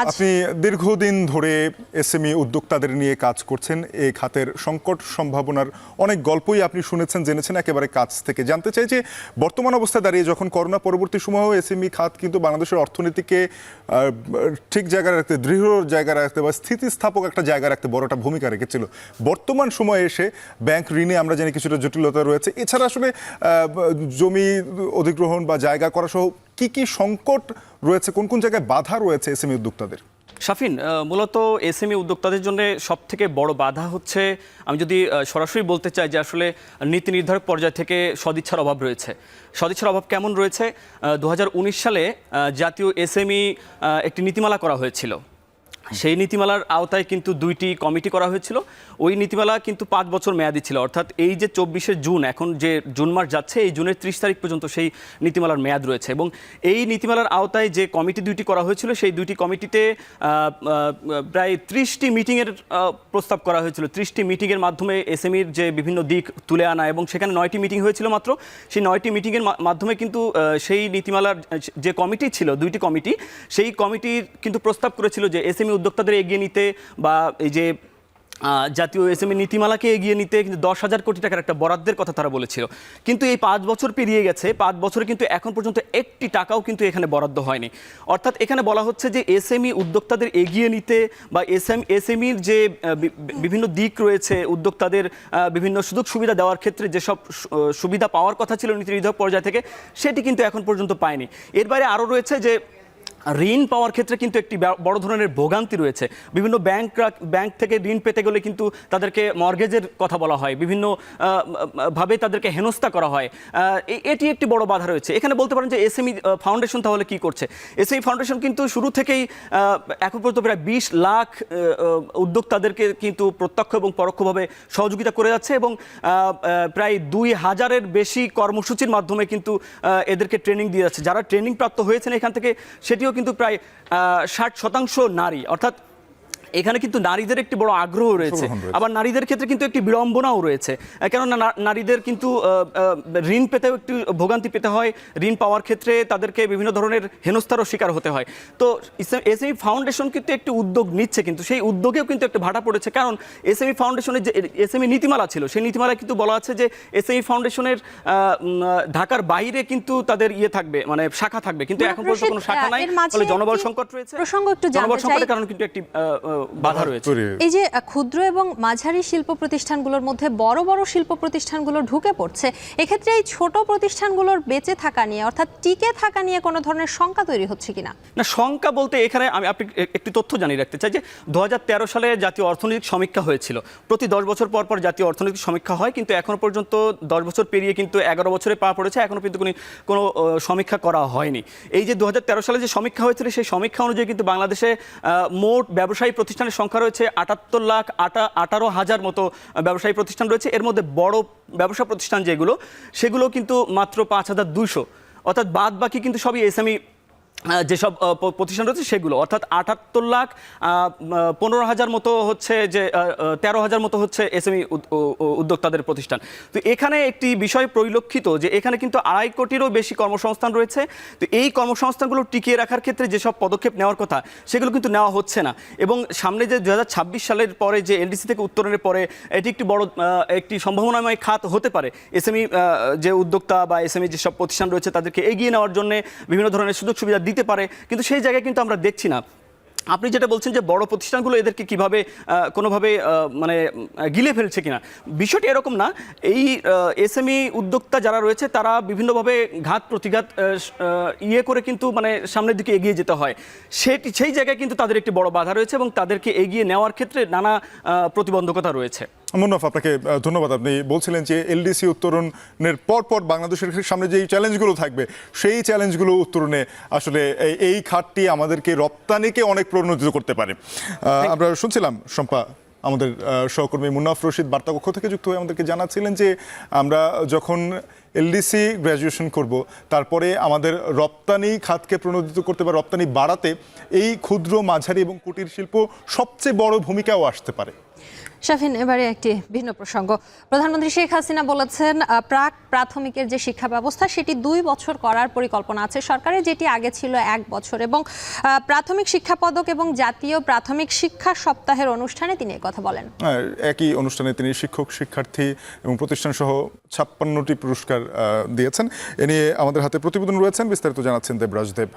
আপনি দীর্ঘদিন ধরে এসএমই উদ্যোক্তাদের নিয়ে কাজ করছেন। এই খাতের সংকট সম্ভাবনার অনেক গল্পই আপনি শুনেছেন, জেনেছেন একেবারে কাছ থেকে। জানতে চাই যে বর্তমান অবস্থায় দাঁড়িয়ে যখন করোনা পরবর্তী সময়েও এসএমই খাত কিন্তু বাংলাদেশের অর্থনীতিকে ঠিক জায়গায় রাখতে, দৃঢ় জায়গায় রাখতে বা স্থিতিস্থাপক একটা জায়গায় রাখতে বড় একটা ভূমিকা রেখেছিল। বর্তমান সময়ে এসে ব্যাংক ঋণে আমরা জানি কিছুটা জটিলতা রয়েছে। এছাড়া আসলে জমি অধিগ্রহণ বা জায়গা সহ কি কি সংকট রয়েছে, কোন কোন জায়গায় বাধা রয়েছে এসএমই উদ্যোক্তাদের? শাফিন, মূলত এসএমই উদ্যোক্তাদের জন্য সবথেকে বড় বাধা হচ্ছে, আমি যদি সরাসরি বলতে চাই যে আসলে নীতি নির্ধারক পর্যায় থেকে সদিচ্ছার অভাব রয়েছে। সদিচ্ছার অভাব কেমন রয়েছে? 2019 সালে জাতীয় এসএমই একটি নীতিমালা করা হয়েছিল। সেই নীতিমালার আওতায় কিন্তু 2টি কমিটি করা হয়েছিল। ওই নীতিমালা কিন্তু 5 বছর মেয়াদি ছিল, অর্থাৎ এই যে 24শে জুন, এখন যে জুন মাস যাচ্ছে, এই জুনের 30 তারিখ পর্যন্ত সেই নীতিমালার মেয়াদ রয়েছে। এবং এই নীতিমালার আওতায় যে কমিটি 2টি করা হয়েছিল, সেই 2টি কমিটিতে প্রায় 30টি মিটিংয়ের প্রস্তাব করা হয়েছিল। 30টি মিটিংয়ের মাধ্যমে এসএমইর যে বিভিন্ন দিক তুলে আনা, এবং সেখানে 9টি মিটিং হয়েছিল মাত্র। সেই 9টি মিটিংয়ের মাধ্যমে কিন্তু সেই নীতিমালার যে কমিটি ছিল, 2টি কমিটি, সেই কমিটির কিন্তু প্রস্তাব করেছিল যে এসএমই উদ্যোক্তাদের এগিয়ে নিতে বা এই যে জাতীয় এসএমই নীতিমালাকে এগিয়ে নিতে কিন্তু 10,000 কোটি টাকার একটা বরাদ্দের কথা তারা বলেছিল, কিন্তু এই 5 বছর পেরিয়ে গেছে, 5 বছরে কিন্তু এখন পর্যন্ত একটি টাকাও কিন্তু এখানে বরাদ্দ হয়নি। অর্থাৎ এখানে বলা হচ্ছে যে এসএমই উদ্যোক্তাদের এগিয়ে নিতে বা এসএমইর যে বিভিন্ন দিক রয়েছে, উদ্যোক্তাদের বিভিন্ন সুযোগ সুবিধা দেওয়ার ক্ষেত্রে যেসব সুবিধা পাওয়ার কথা ছিল নীতি নির্ধারক পর্যায় থেকে, সেটি কিন্তু এখন পর্যন্ত পায়নি। এর বাইরে আরও রয়েছে যে ঋণ পাওয়ার ক্ষেত্রে কিন্তু একটি বড় ধরনের ভোগান্তি রয়েছে। বিভিন্ন ব্যাংক থেকে ঋণ পেতে গেলে কিন্তু তাদেরকে মর্গেজের কথা বলা হয়, বিভিন্ন ভাবে তাদেরকে হেনস্থা করা হয়। এটি একটি বড় বাধা রয়েছে। এখানে বলতে পারেন যে এসএমই ফাউন্ডেশন তাহলে কি করছে? এসএমই ফাউন্ডেশন কিন্তু শুরু থেকেই এখন পর্যন্ত প্রায় 20 লাখ উদ্যোক্তাদেরকে কিন্তু প্রত্যক্ষ এবং পরোক্ষভাবে সহযোগিতা করে যাচ্ছে এবং প্রায় 2000-এর বেশি কর্মসূচির মাধ্যমে কিন্তু এদেরকে ট্রেনিং দিয়ে যাচ্ছে। যারা ট্রেনিং প্রাপ্ত হয়েছেন এখান থেকে, সেটিও কিন্তু প্রায় 60% নারী। অর্থাৎ এখানে কিন্তু নারীদের একটি বড় আগ্রহ রয়েছে, আবার নারীদের ক্ষেত্রে কিন্তু একটি বিড়ম্বনাও রয়েছে, কেননা নারীদের কিন্তু ঋণ পেতেও একটু ভোগান্তি পেতে হয়, ঋণ পাওয়ার ক্ষেত্রে তাদেরকে বিভিন্ন ধরনের হেনস্থারও শিকার হতে হয়। তো এসএমই ফাউন্ডেশন কিন্তু একটি উদ্যোগ নিচ্ছে, কিন্তু সেই উদ্যোগেও কিন্তু একটা ভাটা পড়েছে, কারণ এসএমই ফাউন্ডেশনের যে এসএমই নীতিমালা ছিল, সেই নীতিমালায় কিন্তু বলা আছে যে এসএমই ফাউন্ডেশনের ঢাকার বাইরে কিন্তু তাদের থাকবে, মানে শাখা থাকবে, কিন্তু এখন পর্যন্ত কোনো শাখা নাই, ফলে জনবল সংকট রয়েছে। জনবল সংকটের কারণে কিন্তু একটি বাধা রয়েছে। এই যে ক্ষুদ্র এবং মাঝারি শিল্প প্রতিষ্ঠানগুলোর মধ্যে বড় বড় শিল্প প্রতিষ্ঠানগুলো ঢুকে পড়ছে, এক্ষেত্রে এই ছোট প্রতিষ্ঠানগুলোর বেঁচে থাকা নিয়ে অর্থাৎ টিকে থাকা নিয়ে কোনো ধরনের শঙ্কা তৈরি হচ্ছে কিনা? না, শঙ্কা বলতে এখানে আমি আপনি একটি তথ্য জানিয়ে রাখতে চাই যে 2013 সালে জাতীয় অর্থনৈতিক সমীক্ষা হয়েছিল। প্রতি 10 বছর পর পর জাতীয় অর্থনৈতিক সমীক্ষা হয়, কিন্তু এখনো পর্যন্ত 10 বছর পেরিয়ে কিন্তু 11 বছরে পা পড়েছে, এখনো কিন্তু কোনো সমীক্ষা করা হয়নি। এই যে 2013 সালে যে সমীক্ষা হয়েছিল, সেই সমীক্ষা অনুযায়ী কিন্তু বাংলাদেশে মোট ব্যবসায়ী প্রতিষ্ঠানের সংখ্যা রয়েছে 78,18,000 মতো ব্যবসায়ী প্রতিষ্ঠান রয়েছে। এর মধ্যে বড় ব্যবসা প্রতিষ্ঠান সেগুলো কিন্তু মাত্র 5,200, অর্থাৎ বাদ বাকি কিন্তু সবই এসএমই যেসব প্রতিষ্ঠান রয়েছে সেগুলো, অর্থাৎ 78,15,000 মতো হচ্ছে যে 13,000 মতো হচ্ছে এসএমই উদ্যোক্তাদের প্রতিষ্ঠান। তো এখানে একটি বিষয় পরিলক্ষিত যে এখানে কিন্তু 2.5 কোটিরও বেশি কর্মসংস্থান রয়েছে। তো এই কর্মসংস্থানগুলো টিকিয়ে রাখার ক্ষেত্রে যেসব পদক্ষেপ নেওয়ার কথা, সেগুলো কিন্তু নেওয়া হচ্ছে না। এবং সামনে যে 2026 সালের পরে যে এলডিসি থেকে উত্তরণের পরে এটি একটি বড় একটি সম্ভাবনাময় খাত হতে পারে। এসএমই যে উদ্যোক্তা বা এসএমই যেসব প্রতিষ্ঠান রয়েছে তাদেরকে এগিয়ে নেওয়ার জন্য বিভিন্ন ধরনের সুযোগ সুবিধা দিতে পারে, কিন্তু সেই জায়গায় কিন্তু আমরা দেখছি না। আপনি যেটা বলছেন যে বড় প্রতিষ্ঠানগুলো এদেরকে কিভাবে কোনোভাবে মানে গিলে ফেলছে কিনা, বিষয়টি এরকম না। এই এসএমই উদ্যোক্তা যারা রয়েছে তারা বিভিন্নভাবে ঘাত প্রতিঘাত করে কিন্তু মানে সামনের দিকে এগিয়ে যেতে হয়, সেই জায়গায় কিন্তু তাদের একটি বড় বাধা রয়েছে এবং তাদেরকে এগিয়ে নেওয়ার ক্ষেত্রে নানা প্রতিবন্ধকতা রয়েছে। মুন্নাফ, আপনাকে ধন্যবাদ। আপনি বলছিলেন যে এলডিসি উত্তরণের পর বাংলাদেশের সামনে যেই চ্যালেঞ্জগুলো থাকবে, সেই চ্যালেঞ্জগুলো উত্তরণে আসলে এই খাতটি আমাদেরকে রপ্তানিকে অনেক প্রণোদিত করতে পারে। আমরা শুনছিলাম শম্পা, আমাদের সহকর্মী মুন্নাফ রশিদ বার্তাকক্ষ থেকে যুক্ত হয়ে আমাদেরকে জানাচ্ছিলেন যে আমরা যখন এলডিসি গ্র্যাজুয়েশন করব, তারপরে আমাদের রপ্তানি খাতকে প্রণোদিত করতে বা রপ্তানি বাড়াতে এই ক্ষুদ্র, মাঝারি এবং কুটির শিল্প সবচেয়ে বড় ভূমিকাও আসতে পারে। শাফিন, এবারে একটি ভিন্ন প্রসঙ্গ। প্রধানমন্ত্রী শেখ হাসিনা বলেছেন প্রাথমিকের যে শিক্ষা ব্যবস্থা সেটি 2 বছর করার পরিকল্পনা আছে সরকারের, যেটি আগে ছিল 1 বছর। এবং প্রাথমিক শিক্ষা পদক এবং জাতীয় প্রাথমিক শিক্ষা সপ্তাহের অনুষ্ঠানে তিনি কথা বলেন। একই অনুষ্ঠানে তিনি শিক্ষক, শিক্ষার্থী এবং প্রতিষ্ঠান সহ 56টি পুরস্কার দিয়েছেন। এ নিয়ে আমাদের হাতে প্রতিবেদন রয়েছেন, বিস্তারিত জানাচ্ছেন দেবরাজ দেব।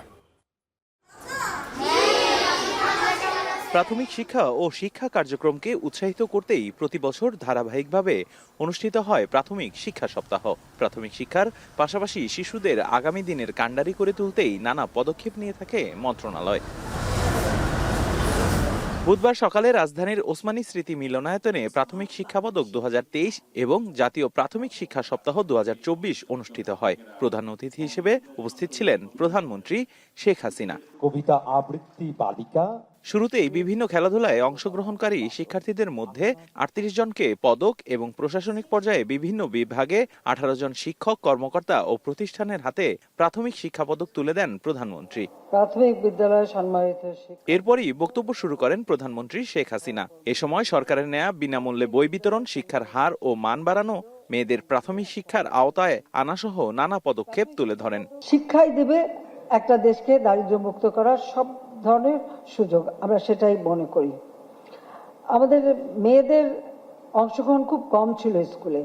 প্রাথমিক শিক্ষা ও শিক্ষা কার্যক্রমকে উৎসাহিত করতেই প্রতি বছর ধারাবাহিকভাবে অনুষ্ঠিত হয় প্রাথমিক শিক্ষা সপ্তাহ। প্রাথমিক শিক্ষার পাশাপাশি শিশুদের আগামী দিনের কাণ্ডারি করে তুলতেই নানা পদক্ষেপ নিয়ে থাকে মন্ত্রণালয়। বুধবার সকালে রাজধানীর ওসমানী স্মৃতি মিলনায়তনে প্রাথমিক শিক্ষা পদক 2023 এবং জাতীয় প্রাথমিক শিক্ষা সপ্তাহ 2024 অনুষ্ঠিত হয়। প্রধান অতিথি হিসেবে উপস্থিত ছিলেন প্রধানমন্ত্রী শেখ হাসিনা। কবিতা আবৃত্তি বালিকা। শুরুতেই বিভিন্ন খেলাধুলায় অংশগ্রহণকারী শিক্ষার্থীদের মধ্যে 38 জনকে পদক এবং প্রশাসনিক পর্যায়ে বিভিন্ন বিভাগে 18 জন শিক্ষক, কর্মকর্তা ও প্রতিষ্ঠানের হাতে প্রাথমিক শিক্ষা পদক তুলে দেন প্রধানমন্ত্রী। প্রাথমিক বিদ্যালয়ে সম্মানিত এরপরই বক্তব্য শুরু করেন প্রধানমন্ত্রী শেখ হাসিনা। এ সময় সরকারের নেয়া বিনামূল্যে বই বিতরণ, শিক্ষার হার ও মান বাড়ানো, মেয়েদের প্রাথমিক শিক্ষার আওতায় আনাসহ নানা পদক্ষেপ তুলে ধরেন। শিক্ষাই দেবে একটা দেশকে দারিদ্র্য মুক্ত করার সব ধরনের সুযোগ, আমরা সেটাই মনে করি। আমাদের মেয়েদের অংশগ্রহণ খুব কম ছিল স্কুলে।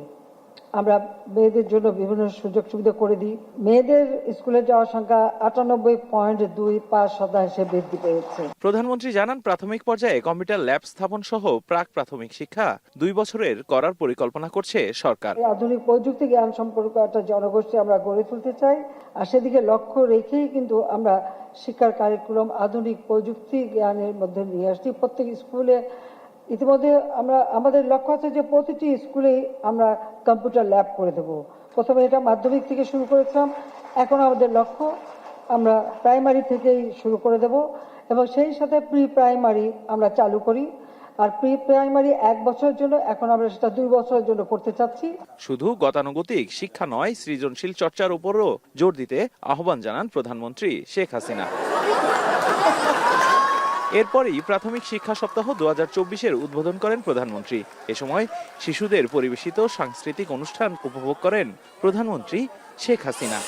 আমরা মেয়েদের জন্য বিভিন্ন সুযোগ সুবিধা করে দিই। মেয়েদের স্কুলে যাওয়ার সংখ্যা 98.25% বৃদ্ধি পেয়েছে। প্রধানমন্ত্রী জানান, প্রাথমিক পর্যায়ে কম্পিউটার ল্যাব স্থাপন সহ প্রাক প্রাথমিক শিক্ষা 2 বছরের করার পরিকল্পনা করছে সরকার। আধুনিক প্রযুক্তি জ্ঞান সম্পর্ক একটা জনগোষ্ঠী আমরা গড়ে তুলতে চাই, আর সেদিকে লক্ষ্য রেখেই কিন্তু আমরা শিক্ষার কারিকুলাম আধুনিক প্রযুক্তি জ্ঞানের মধ্যে নিয়ে আসছি। প্রত্যেক স্কুলে ইতিমধ্যে আমাদের লক্ষ্য আছে যে প্রতিটি স্কুলেই আমরা কম্পিউটার ল্যাব করে দেব। প্রথমে এটা মাধ্যমিক থেকে শুরু করেছিলাম, এখন আমাদের লক্ষ্য আমরা প্রাইমারি থেকেই শুরু করে দেব এবং সেই সাথে প্রি প্রাইমারি আমরা চালু করি। আর প্রি প্রাইমারি 1 বছরের জন্য, এখন আমরা সেটা 2 বছরের জন্য করতে চাচ্ছি। শুধু গতানুগতিক শিক্ষা নয়, সৃজনশীল চর্চার উপরও জোর দিতে আহ্বান জানান প্রধানমন্ত্রী শেখ হাসিনা। এরপরই প্রাথমিক শিক্ষা সপ্তাহ 2024-এর উদ্বোধন করেন প্রধানমন্ত্রী। এ সময় শিশুদের পরিবেশিত সাংস্কৃতিক অনুষ্ঠান উপভোগ করেন প্রধানমন্ত্রী শেখ হাসিনা।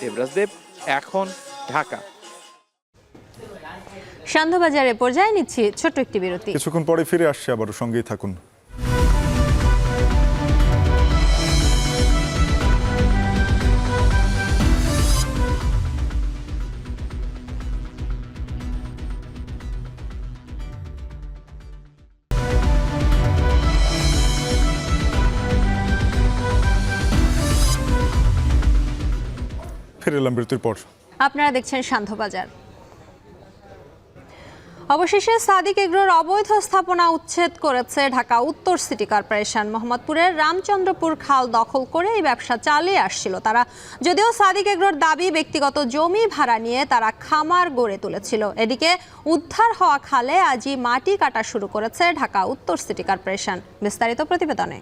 দেবরাজ দেব, এখন, ঢাকা। সান্ধ্যবাজারে পর্যায়ে নিচ্ছি ছোট্ট একটি বিরতি। কিছুক্ষণ পরে ফিরে আসছি, আবারও সঙ্গেই থাকুন। ফিরে এলাম বিরতির পর। আপনারা দেখছেন সান্ধ্যবাজার। অবশেষে সাদিক এগ্রোর অবৈধ স্থাপনা উচ্ছেদ করেছে ঢাকা উত্তর সিটি কর্পোরেশন। মোহাম্মদপুরের রামচন্দ্রপুর খাল দখল করে এই ব্যবসা চালিয়ে আসছিল তারা। যদিও সাদিক এগ্রোর দাবি, ব্যক্তিগত জমি ভাড়া নিয়ে তারা খামার গড়ে তুলেছিল। এদিকে উদ্ধার হওয়া খালে আজই মাটি কাটা শুরু করেছে ঢাকা উত্তর সিটি কর্পোরেশন। বিস্তারিত প্রতিবেদনে।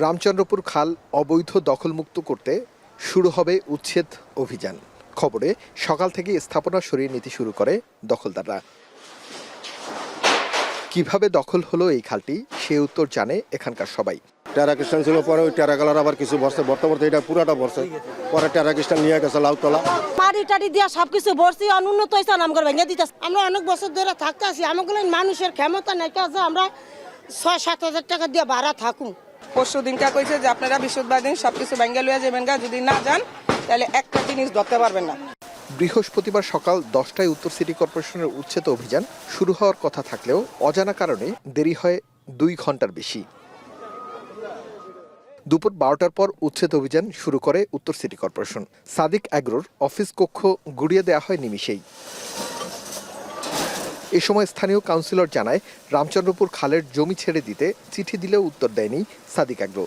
রামচন্দ্রপুর খাল অবৈধ দখলমুক্ত করতে শুরু হবে উচ্ছেদ অভিযান। খবরে সকাল থেকে স্থাপনা সরিয়ে নিতে শুরু করে দখলদাররা। কিভাবে দখল হলো এই খালটি, সে উত্তর জানে এখানকার সবাই। টেরা খ্রিস্টান ছিল, পরে ওই টেরা কালার আবার কিছু বর্ষে বর্তমানে এটা পুরাটা বর্ষে, পরে টেরা খ্রিস্টান নিয়ে গেছে লাউতলা। মাটি টাটি দিয়া সবকিছু বর্ষি অনুন্নত হয়েছে, নামগর ভেঙে দিতে। আমরা অনেক বছর ধরে থাকতে আসি, আমাগুলো মানুষের ক্ষমতা নাই যে আমরা 6-7 হাজার টাকা দিয়ে ভাড়া থাকুন। পরশু দিনটা কইছে যে আপনারা বৃহস্পতিবার দিন সবকিছু ব্যাঙ্গে লইয়া যাবেন, যদি না যান তাহলে একটা জিনিস ধরতে পারবেন না। বৃহস্পতিবার সকাল 10টায় উত্তর সিটি কর্পোরেশনের উচ্ছেদ অভিযান শুরু হওয়ার কথা থাকলেও অজানা কারণে দেরি হয় 2 ঘন্টার বেশি। দুপুর 12টার পর উচ্ছেদ অভিযান শুরু করে উত্তর সিটি কর্পোরেশন। সাদিক এগ্রোর অফিস কক্ষ গুড়িয়ে দেওয়া হয় নিমিষেই। এ সময় স্থানীয় কাউন্সিলর জানায়, রামচন্দ্রপুর খালের জমি ছেড়ে দিতে চিঠি দিলেও উত্তর দেয়নি সাদিক এগ্রো।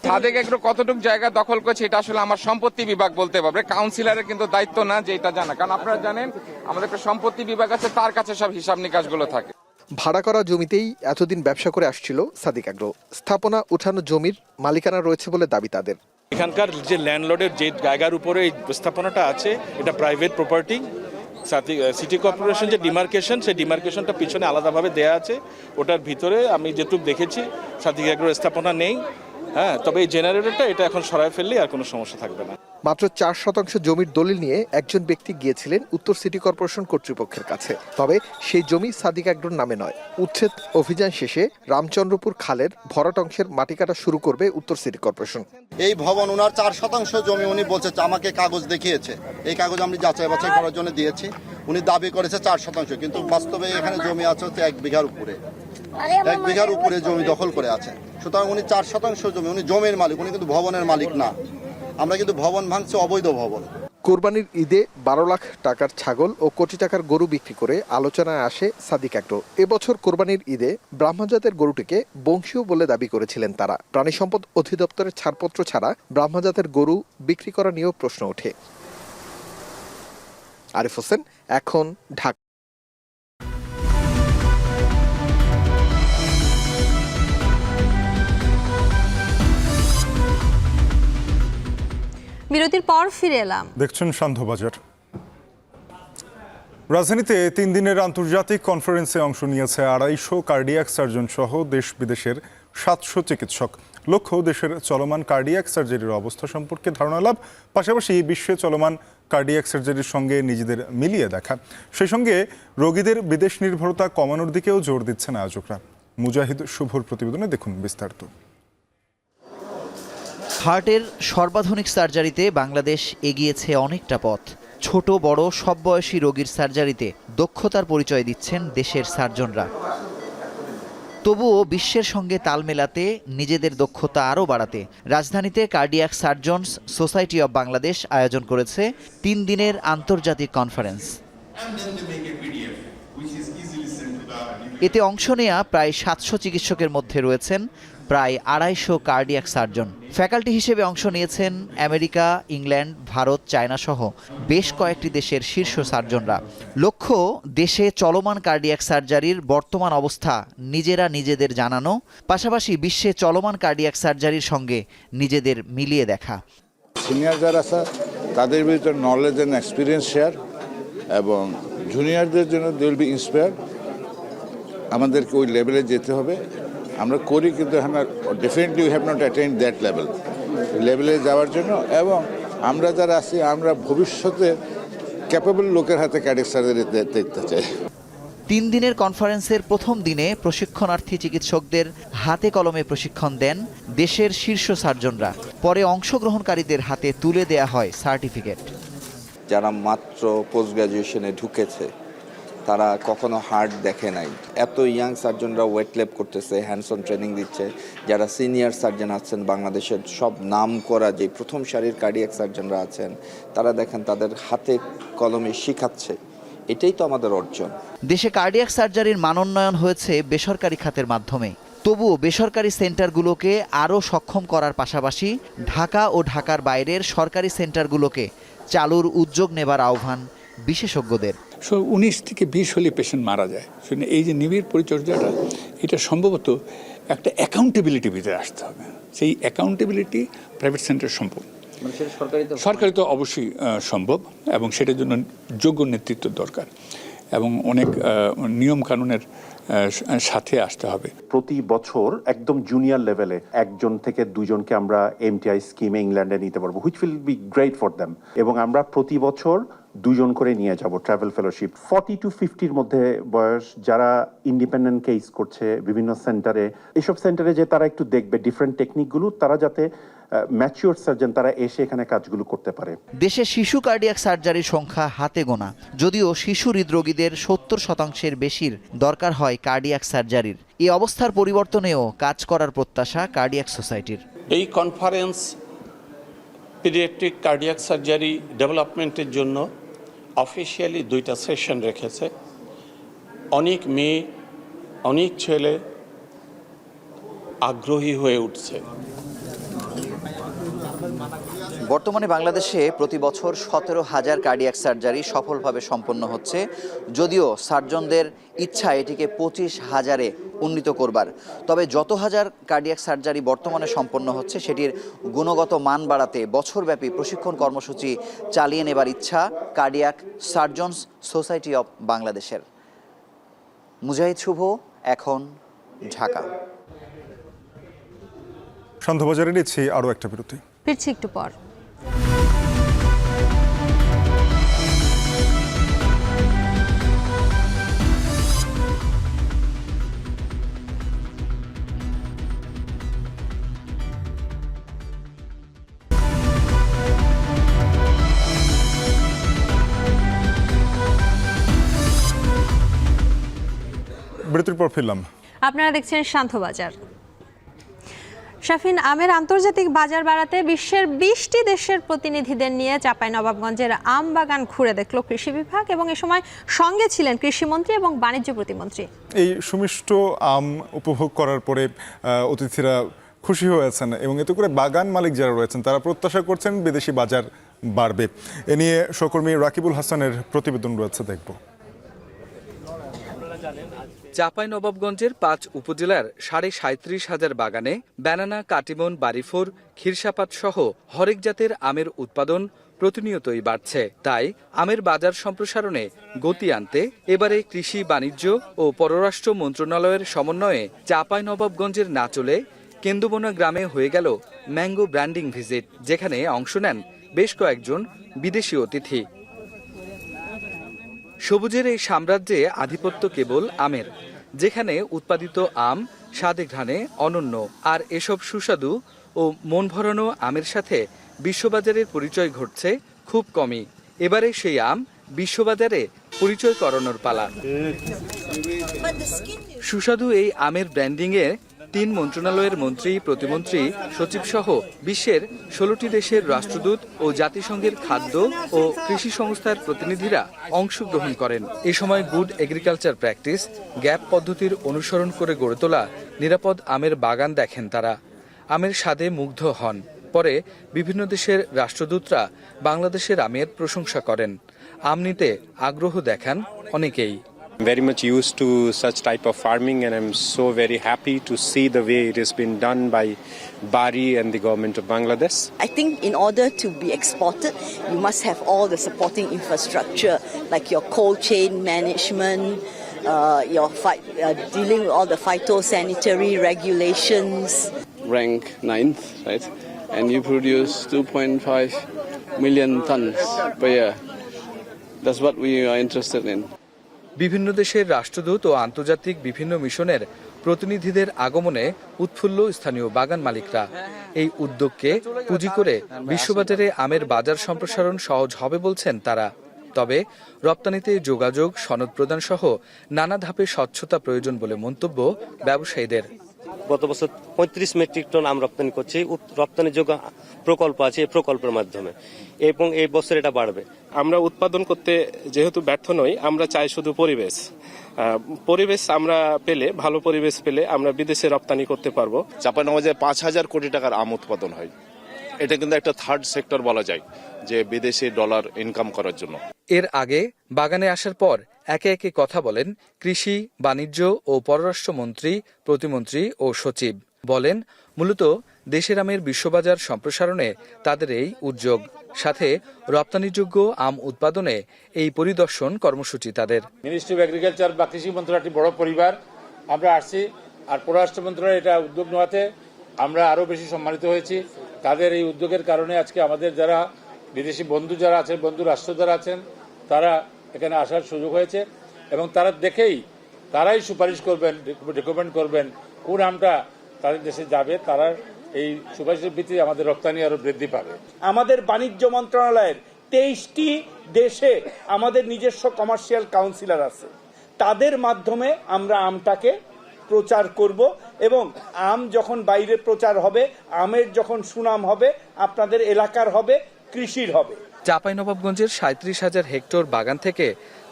সাদিক এগ্রো কতটুকু জায়গা দখল করছে এটা আসলে আমার সম্পত্তি বিভাগ বলতে পারবে, কাউন্সিলরের কিন্তু দায়িত্ব না যে এটা জানা। কারণ আপনারা জানেন আমাদের একটা সম্পত্তি বিভাগ আছে, তার কাছে সব হিসাব নিকাশগুলো থাকে। ভাড়া করা জমিতেই এতদিন ব্যবসা করে আসছিল সাদিক এগ্রো। স্থাপনা উঠানো জমির মালিকানা রয়েছে বলে দাবি তাদের। এখানকার যে ল্যান্ডলর্ডের যে জায়গার উপরে এই স্থাপনাটা আছে, এটা প্রাইভেট প্রপার্টি। সিটি কর্পোরেশন যে ডিমার্কেশন, সেই ডিমার্কেশনটা পিছনে আলাদাভাবে দেয়া আছে। ওটার ভিতরে আমি যেটুকু দেখেছি সাদিক এগ্রোর স্থাপনা নেই। হ্যাঁ, তবে এই জেনারেটরটা এটা এখন সরায় ফেললে আর কোনো সমস্যা থাকবে না। মাত্র 4% জমির দলিল নিয়ে একজন ব্যক্তি গিয়েছিলেন উত্তর সিটি কর্পোরেশন কর্তৃপক্ষের কাছে। তবে সেই জমি সাদিক এগ্রোর নামে নয়। উচ্ছেদ অভিযান শেষে রামচন্দ্রপুর খালের ভরাট অংশের মাটি কাটা শুরু করবে উত্তর সিটি কর্পোরেশন। এই ভবন ওনার 4% জমি উনি বলছে, আমাকে কাগজ দেখিয়েছে, এই কাগজ আমি যাচাই বাছাই করার জন্য দিয়েছি। উনি দাবি করেছে 4%, কিন্তু বাস্তবে এখানে জমি আছে হচ্ছে 1 বিঘার উপরে। 1 বিঘার উপরে জমি দখল করে আছে। সুতরাং উনি 4% জমি, উনি জমির মালিক, উনি কিন্তু ভবনের মালিক না। আমরা কিন্তু ভবন ভাঙছি, অবৈধ ভবন। কোরবানির ঈদে 12 লাখ টাকার ছাগল ও কোটি টাকার গরু বিক্রি করে আলোচনায় আসে সাদিক এগ্রো। এবছর কোরবানির ঈদে ব্রাহ্মণজাতের গরুটিকে বংশীয় বলে দাবি করেছিলেন তারা। প্রাণী সম্পদ অধিদপ্তরের ছাড়পত্র ছাড়া ব্রাহ্মণজাতের গরু বিক্রি করা নিয়েও প্রশ্ন ওঠে। আরিফ হোসেন, এখন, ঢাকা। বিরতির পর ফিরে এলাম। দেখছেন সান্ধ্যবাজার। রাজধানীতে 3 দিনের আন্তর্জাতিক কনফারেন্সে অংশ নিয়েছে 250 কার্ডিয়াক সার্জন সহ দেশ বিদেশের 700 চিকিৎসক। লক্ষ্য দেশের চলমান কার্ডিয়াক সার্জারির অবস্থা সম্পর্কে ধারণা লাভ, পাশাপাশি বিশ্বে চলমান কার্ডিয়াক সার্জারির সঙ্গে নিজেদের মিলিয়ে দেখা, সেই সঙ্গে রোগীদের বিদেশ নির্ভরতা কমানোর দিকেও জোর দিচ্ছেন আয়োজকরা। মুজাহিদ শুভর প্রতিবেদনে দেখুন বিস্তারিত। হার্টের সর্বাধুনিক সার্জারিতে বাংলাদেশ এগিয়েছে অনেকটা পথ। ছোট বড় সব বয়সী রোগীর সার্জারিতে দক্ষতার পরিচয় দিচ্ছেন দেশের সার্জনরা। তবুও বিশ্বের সঙ্গে তাল মেলাতে, নিজেদের দক্ষতা আরও বাড়াতে রাজধানীতে cardiac surgeons society of Bangladesh আয়োজন করেছে 3 দিনের আন্তর্জাতিক কনফারেন্স। এতে অংশ নেয়া প্রায় 700 চিকিৎসকের মধ্যে রয়েছেন প্রায় 250 কার্ডিয়াক সার্জন। ফ্যাকাল্টি হিসেবে অংশ নিয়েছেন আমেরিকা, ইংল্যান্ড, ভারত, চায়না সহ বেশ কয়েকটি দেশের শীর্ষ সার্জনরা। লক্ষ্য দেশে চলমান কার্ডিয়াক সার্জারির বর্তমান অবস্থা নিজেদের জানানো, পাশাপাশি বিশ্বে চলমান কার্ডিয়াক সার্জারির সঙ্গে নিজেদের মিলিয়ে দেখা। সিনিয়র যারা আছে তাদের ভিতরে নলেজ অ্যান্ড এক্সপিরিয়েন্স শেয়ার, এবং জুনিয়রদের জন্য দে উইল বি ইন্সপায়ার্ড। আমাদেরকে ওই লেভেলে যেতে হবে। আমরা করি, কিন্তু definitely we have not attained that লেভেলে যাওয়ার জন্য, এবং আমরা যারা আছি আমরা ভবিষ্যতে ক্যাপেবল লোকের হাতে কার্ডিয়াক সার্জারি দেখতে চাই। 3 দিনের কনফারেন্সের প্রথম দিনে প্রশিক্ষণার্থী চিকিৎসকদের হাতে কলমে প্রশিক্ষণ দেন দেশের শীর্ষ সার্জনরা। পরে অংশগ্রহণকারীদের হাতে তুলে দেয়া হয় সার্টিফিকেট। যারা মাত্র পোস্ট গ্র্যাজুয়েশনে ঢুকেছে, তারা কখনো হার্ট দেখে নাই, এত ইয়াং সার্জনরা ওয়েট ল্যাব করতেছে, হ্যান্ডস অন ট্রেনিং দিচ্ছে। যারা সিনিয়র সার্জন আছেন, বাংলাদেশের সব নাম করা যে প্রথম সারির কার্ডিয়াক সার্জনরা আছেন, তারা দেখেন তাদের হাতে কলমে শিখাচ্ছে। এটাই তো আমাদের অর্জন। দেশে কার্ডিয়াক সার্জারির মানোন্নয়ন হয়েছে বেসরকারি খাতের মাধ্যমে। তবুও বেসরকারি সেন্টারগুলোকে আরও সক্ষম করার পাশাপাশি ঢাকা ও ঢাকার বাইরের সরকারি সেন্টারগুলোকে চালুর উদ্যোগ নেবার আহ্বান বিশেষজ্ঞদের। 19 থেকে 20 হলে পেশেন্ট মারা যায়। এই যে নিবিড় পরিচর্যাটা, এটা সম্ভবত একটা অ্যাকাউন্টেবিলিটি ভিতরে আসতে হবে। সেই অ্যাকাউন্টেবিলিটি প্রাইভেট সেন্টার সম্ভব, সরকারি তো অবশ্যই সম্ভব, এবং সেটার জন্য যোগ্য নেতৃত্ব দরকার এবং অনেক নিয়ম কানুনের সাথে আসতে হবে। প্রতি বছর একদম জুনিয়র লেভেলে 1 থেকে 2 জনকে আমরা এমটিআই স্কিমে ইংল্যান্ডে নিতে পারবো, which will be great for them. এবং আমরা প্রতি বছর 2 জন করে নিয়ে যাব ট্রাভেল ফেলোশিপ। 40 to 50-র মধ্যে বয়স যারা ইন্ডিপেন্ডেন্ট কেস করছে বিভিন্ন সেন্টারে, এইসব সেন্টারে যে তারা একটু দেখবে ডিফারেন্ট টেকনিকগুলো, তারা যাতে ম্যাচিওর সার্জন তারা এসে এখানে কাজগুলো করতে পারে। দেশে শিশু কার্ডিয়াক সার্জারির সংখ্যা হাতে গোনা, যদিও শিশু হৃদরোগীদের 70% বেশির দরকার হয় কার্ডিয়াক সার্জারির। এই অবস্থার পরিবর্তনেও কাজ করার প্রত্যাশা কার্ডিয়াক সোসাইটির। এই কনফারেন্স পিডিয়াট্রিক কার্ডিয়াক সার্জারি ডেভেলপমেন্টের জন্য অফিসিয়ালি 2টা সেশন রেখেছে। অনেক মেয়ে, অনেক ছেলে আগ্রহী হয়ে উঠছে। বর্তমানে বাংলাদেশে প্রতি বছর 17,000 কার্ডিয়াক সার্জারি সফলভাবে সম্পন্ন হচ্ছে, যদিও সার্জনদের ইচ্ছা এটিকে 25,000-এ উন্নীত করবার। তবে যত হাজার কার্ডিয়াক সার্জারি বর্তমানে সম্পন্ন হচ্ছে, সেটির গুণগত মান বাড়াতে বছরব্যাপী প্রশিক্ষণ কর্মসূচি চালিয়ে নেবার ইচ্ছা কার্ডিয়াক সার্জনস সোসাইটি অব বাংলাদেশের। মুজাহিদ শুভ, এখন, ঢাকা। সন্ধ্যাবাজারে নিচ্ছি আরও একটা বিরতি, ফিরছি একটু পর। বিরতির পর ফিরলাম। আপনারা দেখছেন শান্তবাজার। শাফিন, আমের আন্তর্জাতিক বাজার বাড়াতে বিশ্বের 20টি দেশের প্রতিনিধিদের নিয়ে চাঁপাইনবাবগঞ্জের আম বাগান ঘুরে দেখল কৃষি বিভাগ, এবং এ সময় সঙ্গে ছিলেন কৃষিমন্ত্রী এবং বাণিজ্য প্রতিমন্ত্রী। এই সুমিষ্ট আম উপভোগ করার পরে অতিথিরা খুশি হয়েছেন, এবং এতে করে বাগান মালিক যারা রয়েছেন তারা প্রত্যাশা করছেন বিদেশি বাজার বাড়বে। এ নিয়ে সহকর্মী রাকিবুল হাসানের প্রতিবেদন রয়েছে, দেখব। চাঁপাইনবাবগঞ্জের 5 উপজেলার 37,500 বাগানে ব্যানানা, কাটিমন, বাড়িফোর, ক্ষীরসাপাত সহ হরেক জাতের আমের উৎপাদন প্রতিনিয়তই বাড়ছে। তাই আমের বাজার সম্প্রসারণে গতি আনতে এবারে কৃষি, বাণিজ্য ও পররাষ্ট্র মন্ত্রণালয়ের সমন্বয়ে চাঁপাইনবাবগঞ্জের নাচলে কেন্দুবনা গ্রামে হয়ে গেল ম্যাঙ্গো ব্র্যান্ডিং ভিজিট, যেখানে অংশ নেন বেশ কয়েকজন বিদেশি অতিথি। সবুজের এই সাম্রাজ্যে আধিপত্য কেবল আমের, যেখানে উৎপাদিত আম স্বাদে ঘ্রাণে অনন্য। আর এসব সুস্বাদু ও মন ভরানো আমের সাথে বিশ্ববাজারের পরিচয় ঘটছে খুব কমই। এবারে সেই আম বিশ্ববাজারে পরিচয় করানোর পালা। সুস্বাদু এই আমের ব্র্যান্ডিংয়ে 3 মন্ত্রণালয়ের মন্ত্রী, প্রতিমন্ত্রী, সচিব সহ বিশ্বের 16টি দেশের রাষ্ট্রদূত ও জাতিসংঘের খাদ্য ও কৃষি সংস্থার প্রতিনিধিরা অংশগ্রহণ করেন। এ সময় গুড এগ্রিকালচার প্র্যাকটিস গ্যাপ পদ্ধতির অনুসরণ করে গড়ে তোলা নিরাপদ আমের বাগান দেখেন তারা। আমের স্বাদে মুগ্ধ হন। পরে বিভিন্ন দেশের রাষ্ট্রদূতরা বাংলাদেশের আমের প্রশংসা করেন। আম নিতে আগ্রহ দেখান অনেকেই। Very much used to such type of farming, and I'm so very happy to see the way it has been done by Bari and the government of Bangladesh. I think in order to be exported, you must have all the supporting infrastructure, like your cold chain management, dealing with all the phytosanitary regulations. Rank 9th, right? And you produce 2.5 million tons per year. That's what we are interested in. বিভিন্ন দেশের রাষ্ট্রদূত ও আন্তর্জাতিক বিভিন্ন মিশনের প্রতিনিধিদের আগমনে উৎফুল্ল স্থানীয় বাগান মালিকরা। এই উদ্যোগকে পুঁজি করে বিশ্ববাজারে আমের বাজার সম্প্রসারণ সহজ হবে বলছেন তারা। তবে রপ্তানিতে যোগাযোগ, সনদ প্রদান সহ নানা ধাপে স্বচ্ছতা প্রয়োজন বলে মন্তব্য ব্যবসায়ীদের। গত বছর 35 মেট্রিক টন আম রপ্তানি করছি। রপ্তানিযোগ্য প্রকল্প আছে, এই প্রকল্পের মাধ্যমে, এবং এই বছর এটা বাড়বে। আমরা উৎপাদন করতে যেহেতু ব্যর্থ নই, আমরা চাই শুধু পরিবেশ আমরা পেলে, ভালো পরিবেশ পেলে আমরা বিদেশে রপ্তানি করতে পারবো। চাঁপাইনবাবগঞ্জে 5000 কোটি টাকার আম উৎপাদন হয়। এটা কিন্তু একটা থার্ড সেক্টর বলা যায়, যে বিদেশি ডলার ইনকাম করার জন্য। এর আগে বাগানে আসার পর একে একে কথা বলেন কৃষি, বাণিজ্য ও পররাষ্ট্রমন্ত্রী, প্রতিমন্ত্রী ও সচিব। বলেন মূলত দেশের আমের বিশ্ববাজার সম্প্রসারণে তাদের এই উদ্যোগ, সাথে রপ্তানিযোগ্য আম উৎপাদনে এই পরিদর্শন কর্মসূচি তাদের। মিনিস্ট্রি অফ এগ্রিকালচার বা কৃষি মন্ত্রণালয় একটি বড় পরিবার, আমরা আসছি। আর পররাষ্ট্র মন্ত্রণালয় এটা উদ্যোগ নেওয়াতে আমরা আরো বেশি সম্মানিত হয়েছি। তাদের এই উদ্যোগের কারণে আজকে আমাদের যারা বিদেশি বন্ধু যারা আছেন, বন্ধু রাষ্ট্র যারা আছেন, তারা এখানে আসার সুযোগ হয়েছে, এবং তারা দেখেই তারাই সুপারিশ করবেন, রেকমেন্ড করবেন কোন আমটা তাদের দেশে যাবে। তারা এই সুপারিশের ভিত্তিতে আমাদের রপ্তানি আরো বৃদ্ধি পাবে। আমাদের বাণিজ্য মন্ত্রণালয়ের 23টি দেশে আমাদের নিজস্ব কমার্শিয়াল কাউন্সিলর আছে, তাদের মাধ্যমে আমরা আমটাকে প্রচার করব, এবং আম যখন বাইরে প্রচার হবে, আমের যখন সুনাম হবে, আপনাদের এলাকার হবে, কৃষির হবে। চাঁপাইনবাবগঞ্জের 37,000 হেক্টর বাগান থেকে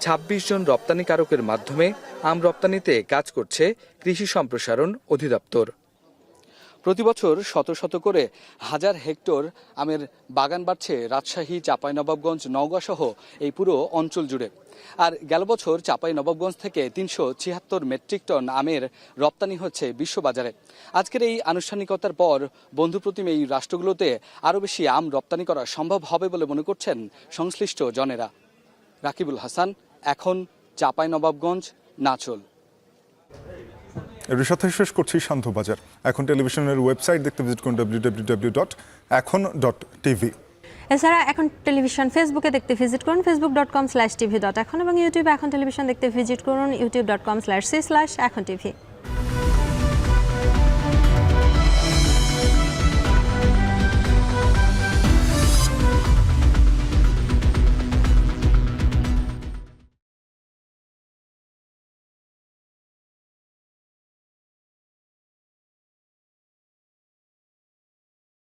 26 জন রপ্তানিকারকের মাধ্যমে আম রপ্তানিতে কাজ করছে কৃষি সম্প্রসারণ অধিদপ্তর। প্রতিবছর শত শত করে হাজার হেক্টর আমের বাগান বাড়ছে রাজশাহী, চাঁপাইনবাবগঞ্জ, নওগাঁ সহ এই পুরো অঞ্চল জুড়ে। আর গেল বছর চাঁপাইনবাবগঞ্জ থেকে 376 মেট্রিক টন আমের রপ্তানি হচ্ছে বিশ্ববাজারে। আজকের এই আনুষ্ঠানিকতার পর বন্ধুপ্রতিম এই রাষ্ট্রগুলোতে আরও বেশি আম রপ্তানি করা সম্ভব হবে বলে মনে করছেন সংশ্লিষ্ট জনেরা। রাকিবুল হাসান, এখন চাঁপাইনবাবগঞ্জ, নাচল। এর সাথে শেষ করছি শান্তবাজার। এখন টেলিভিশনের ওয়েবসাইট দেখতে ভিজিট করুন www.ekhon.tv। এছাড়া এখন টেলিভিশন ফেসবুকে দেখতে ভিজিট করুন facebook.com/tv.ekhon এবং ইউটিউবে এখন টেলিভিশন দেখতে ভিজিট করুন youtube.com/c/ekhon tv।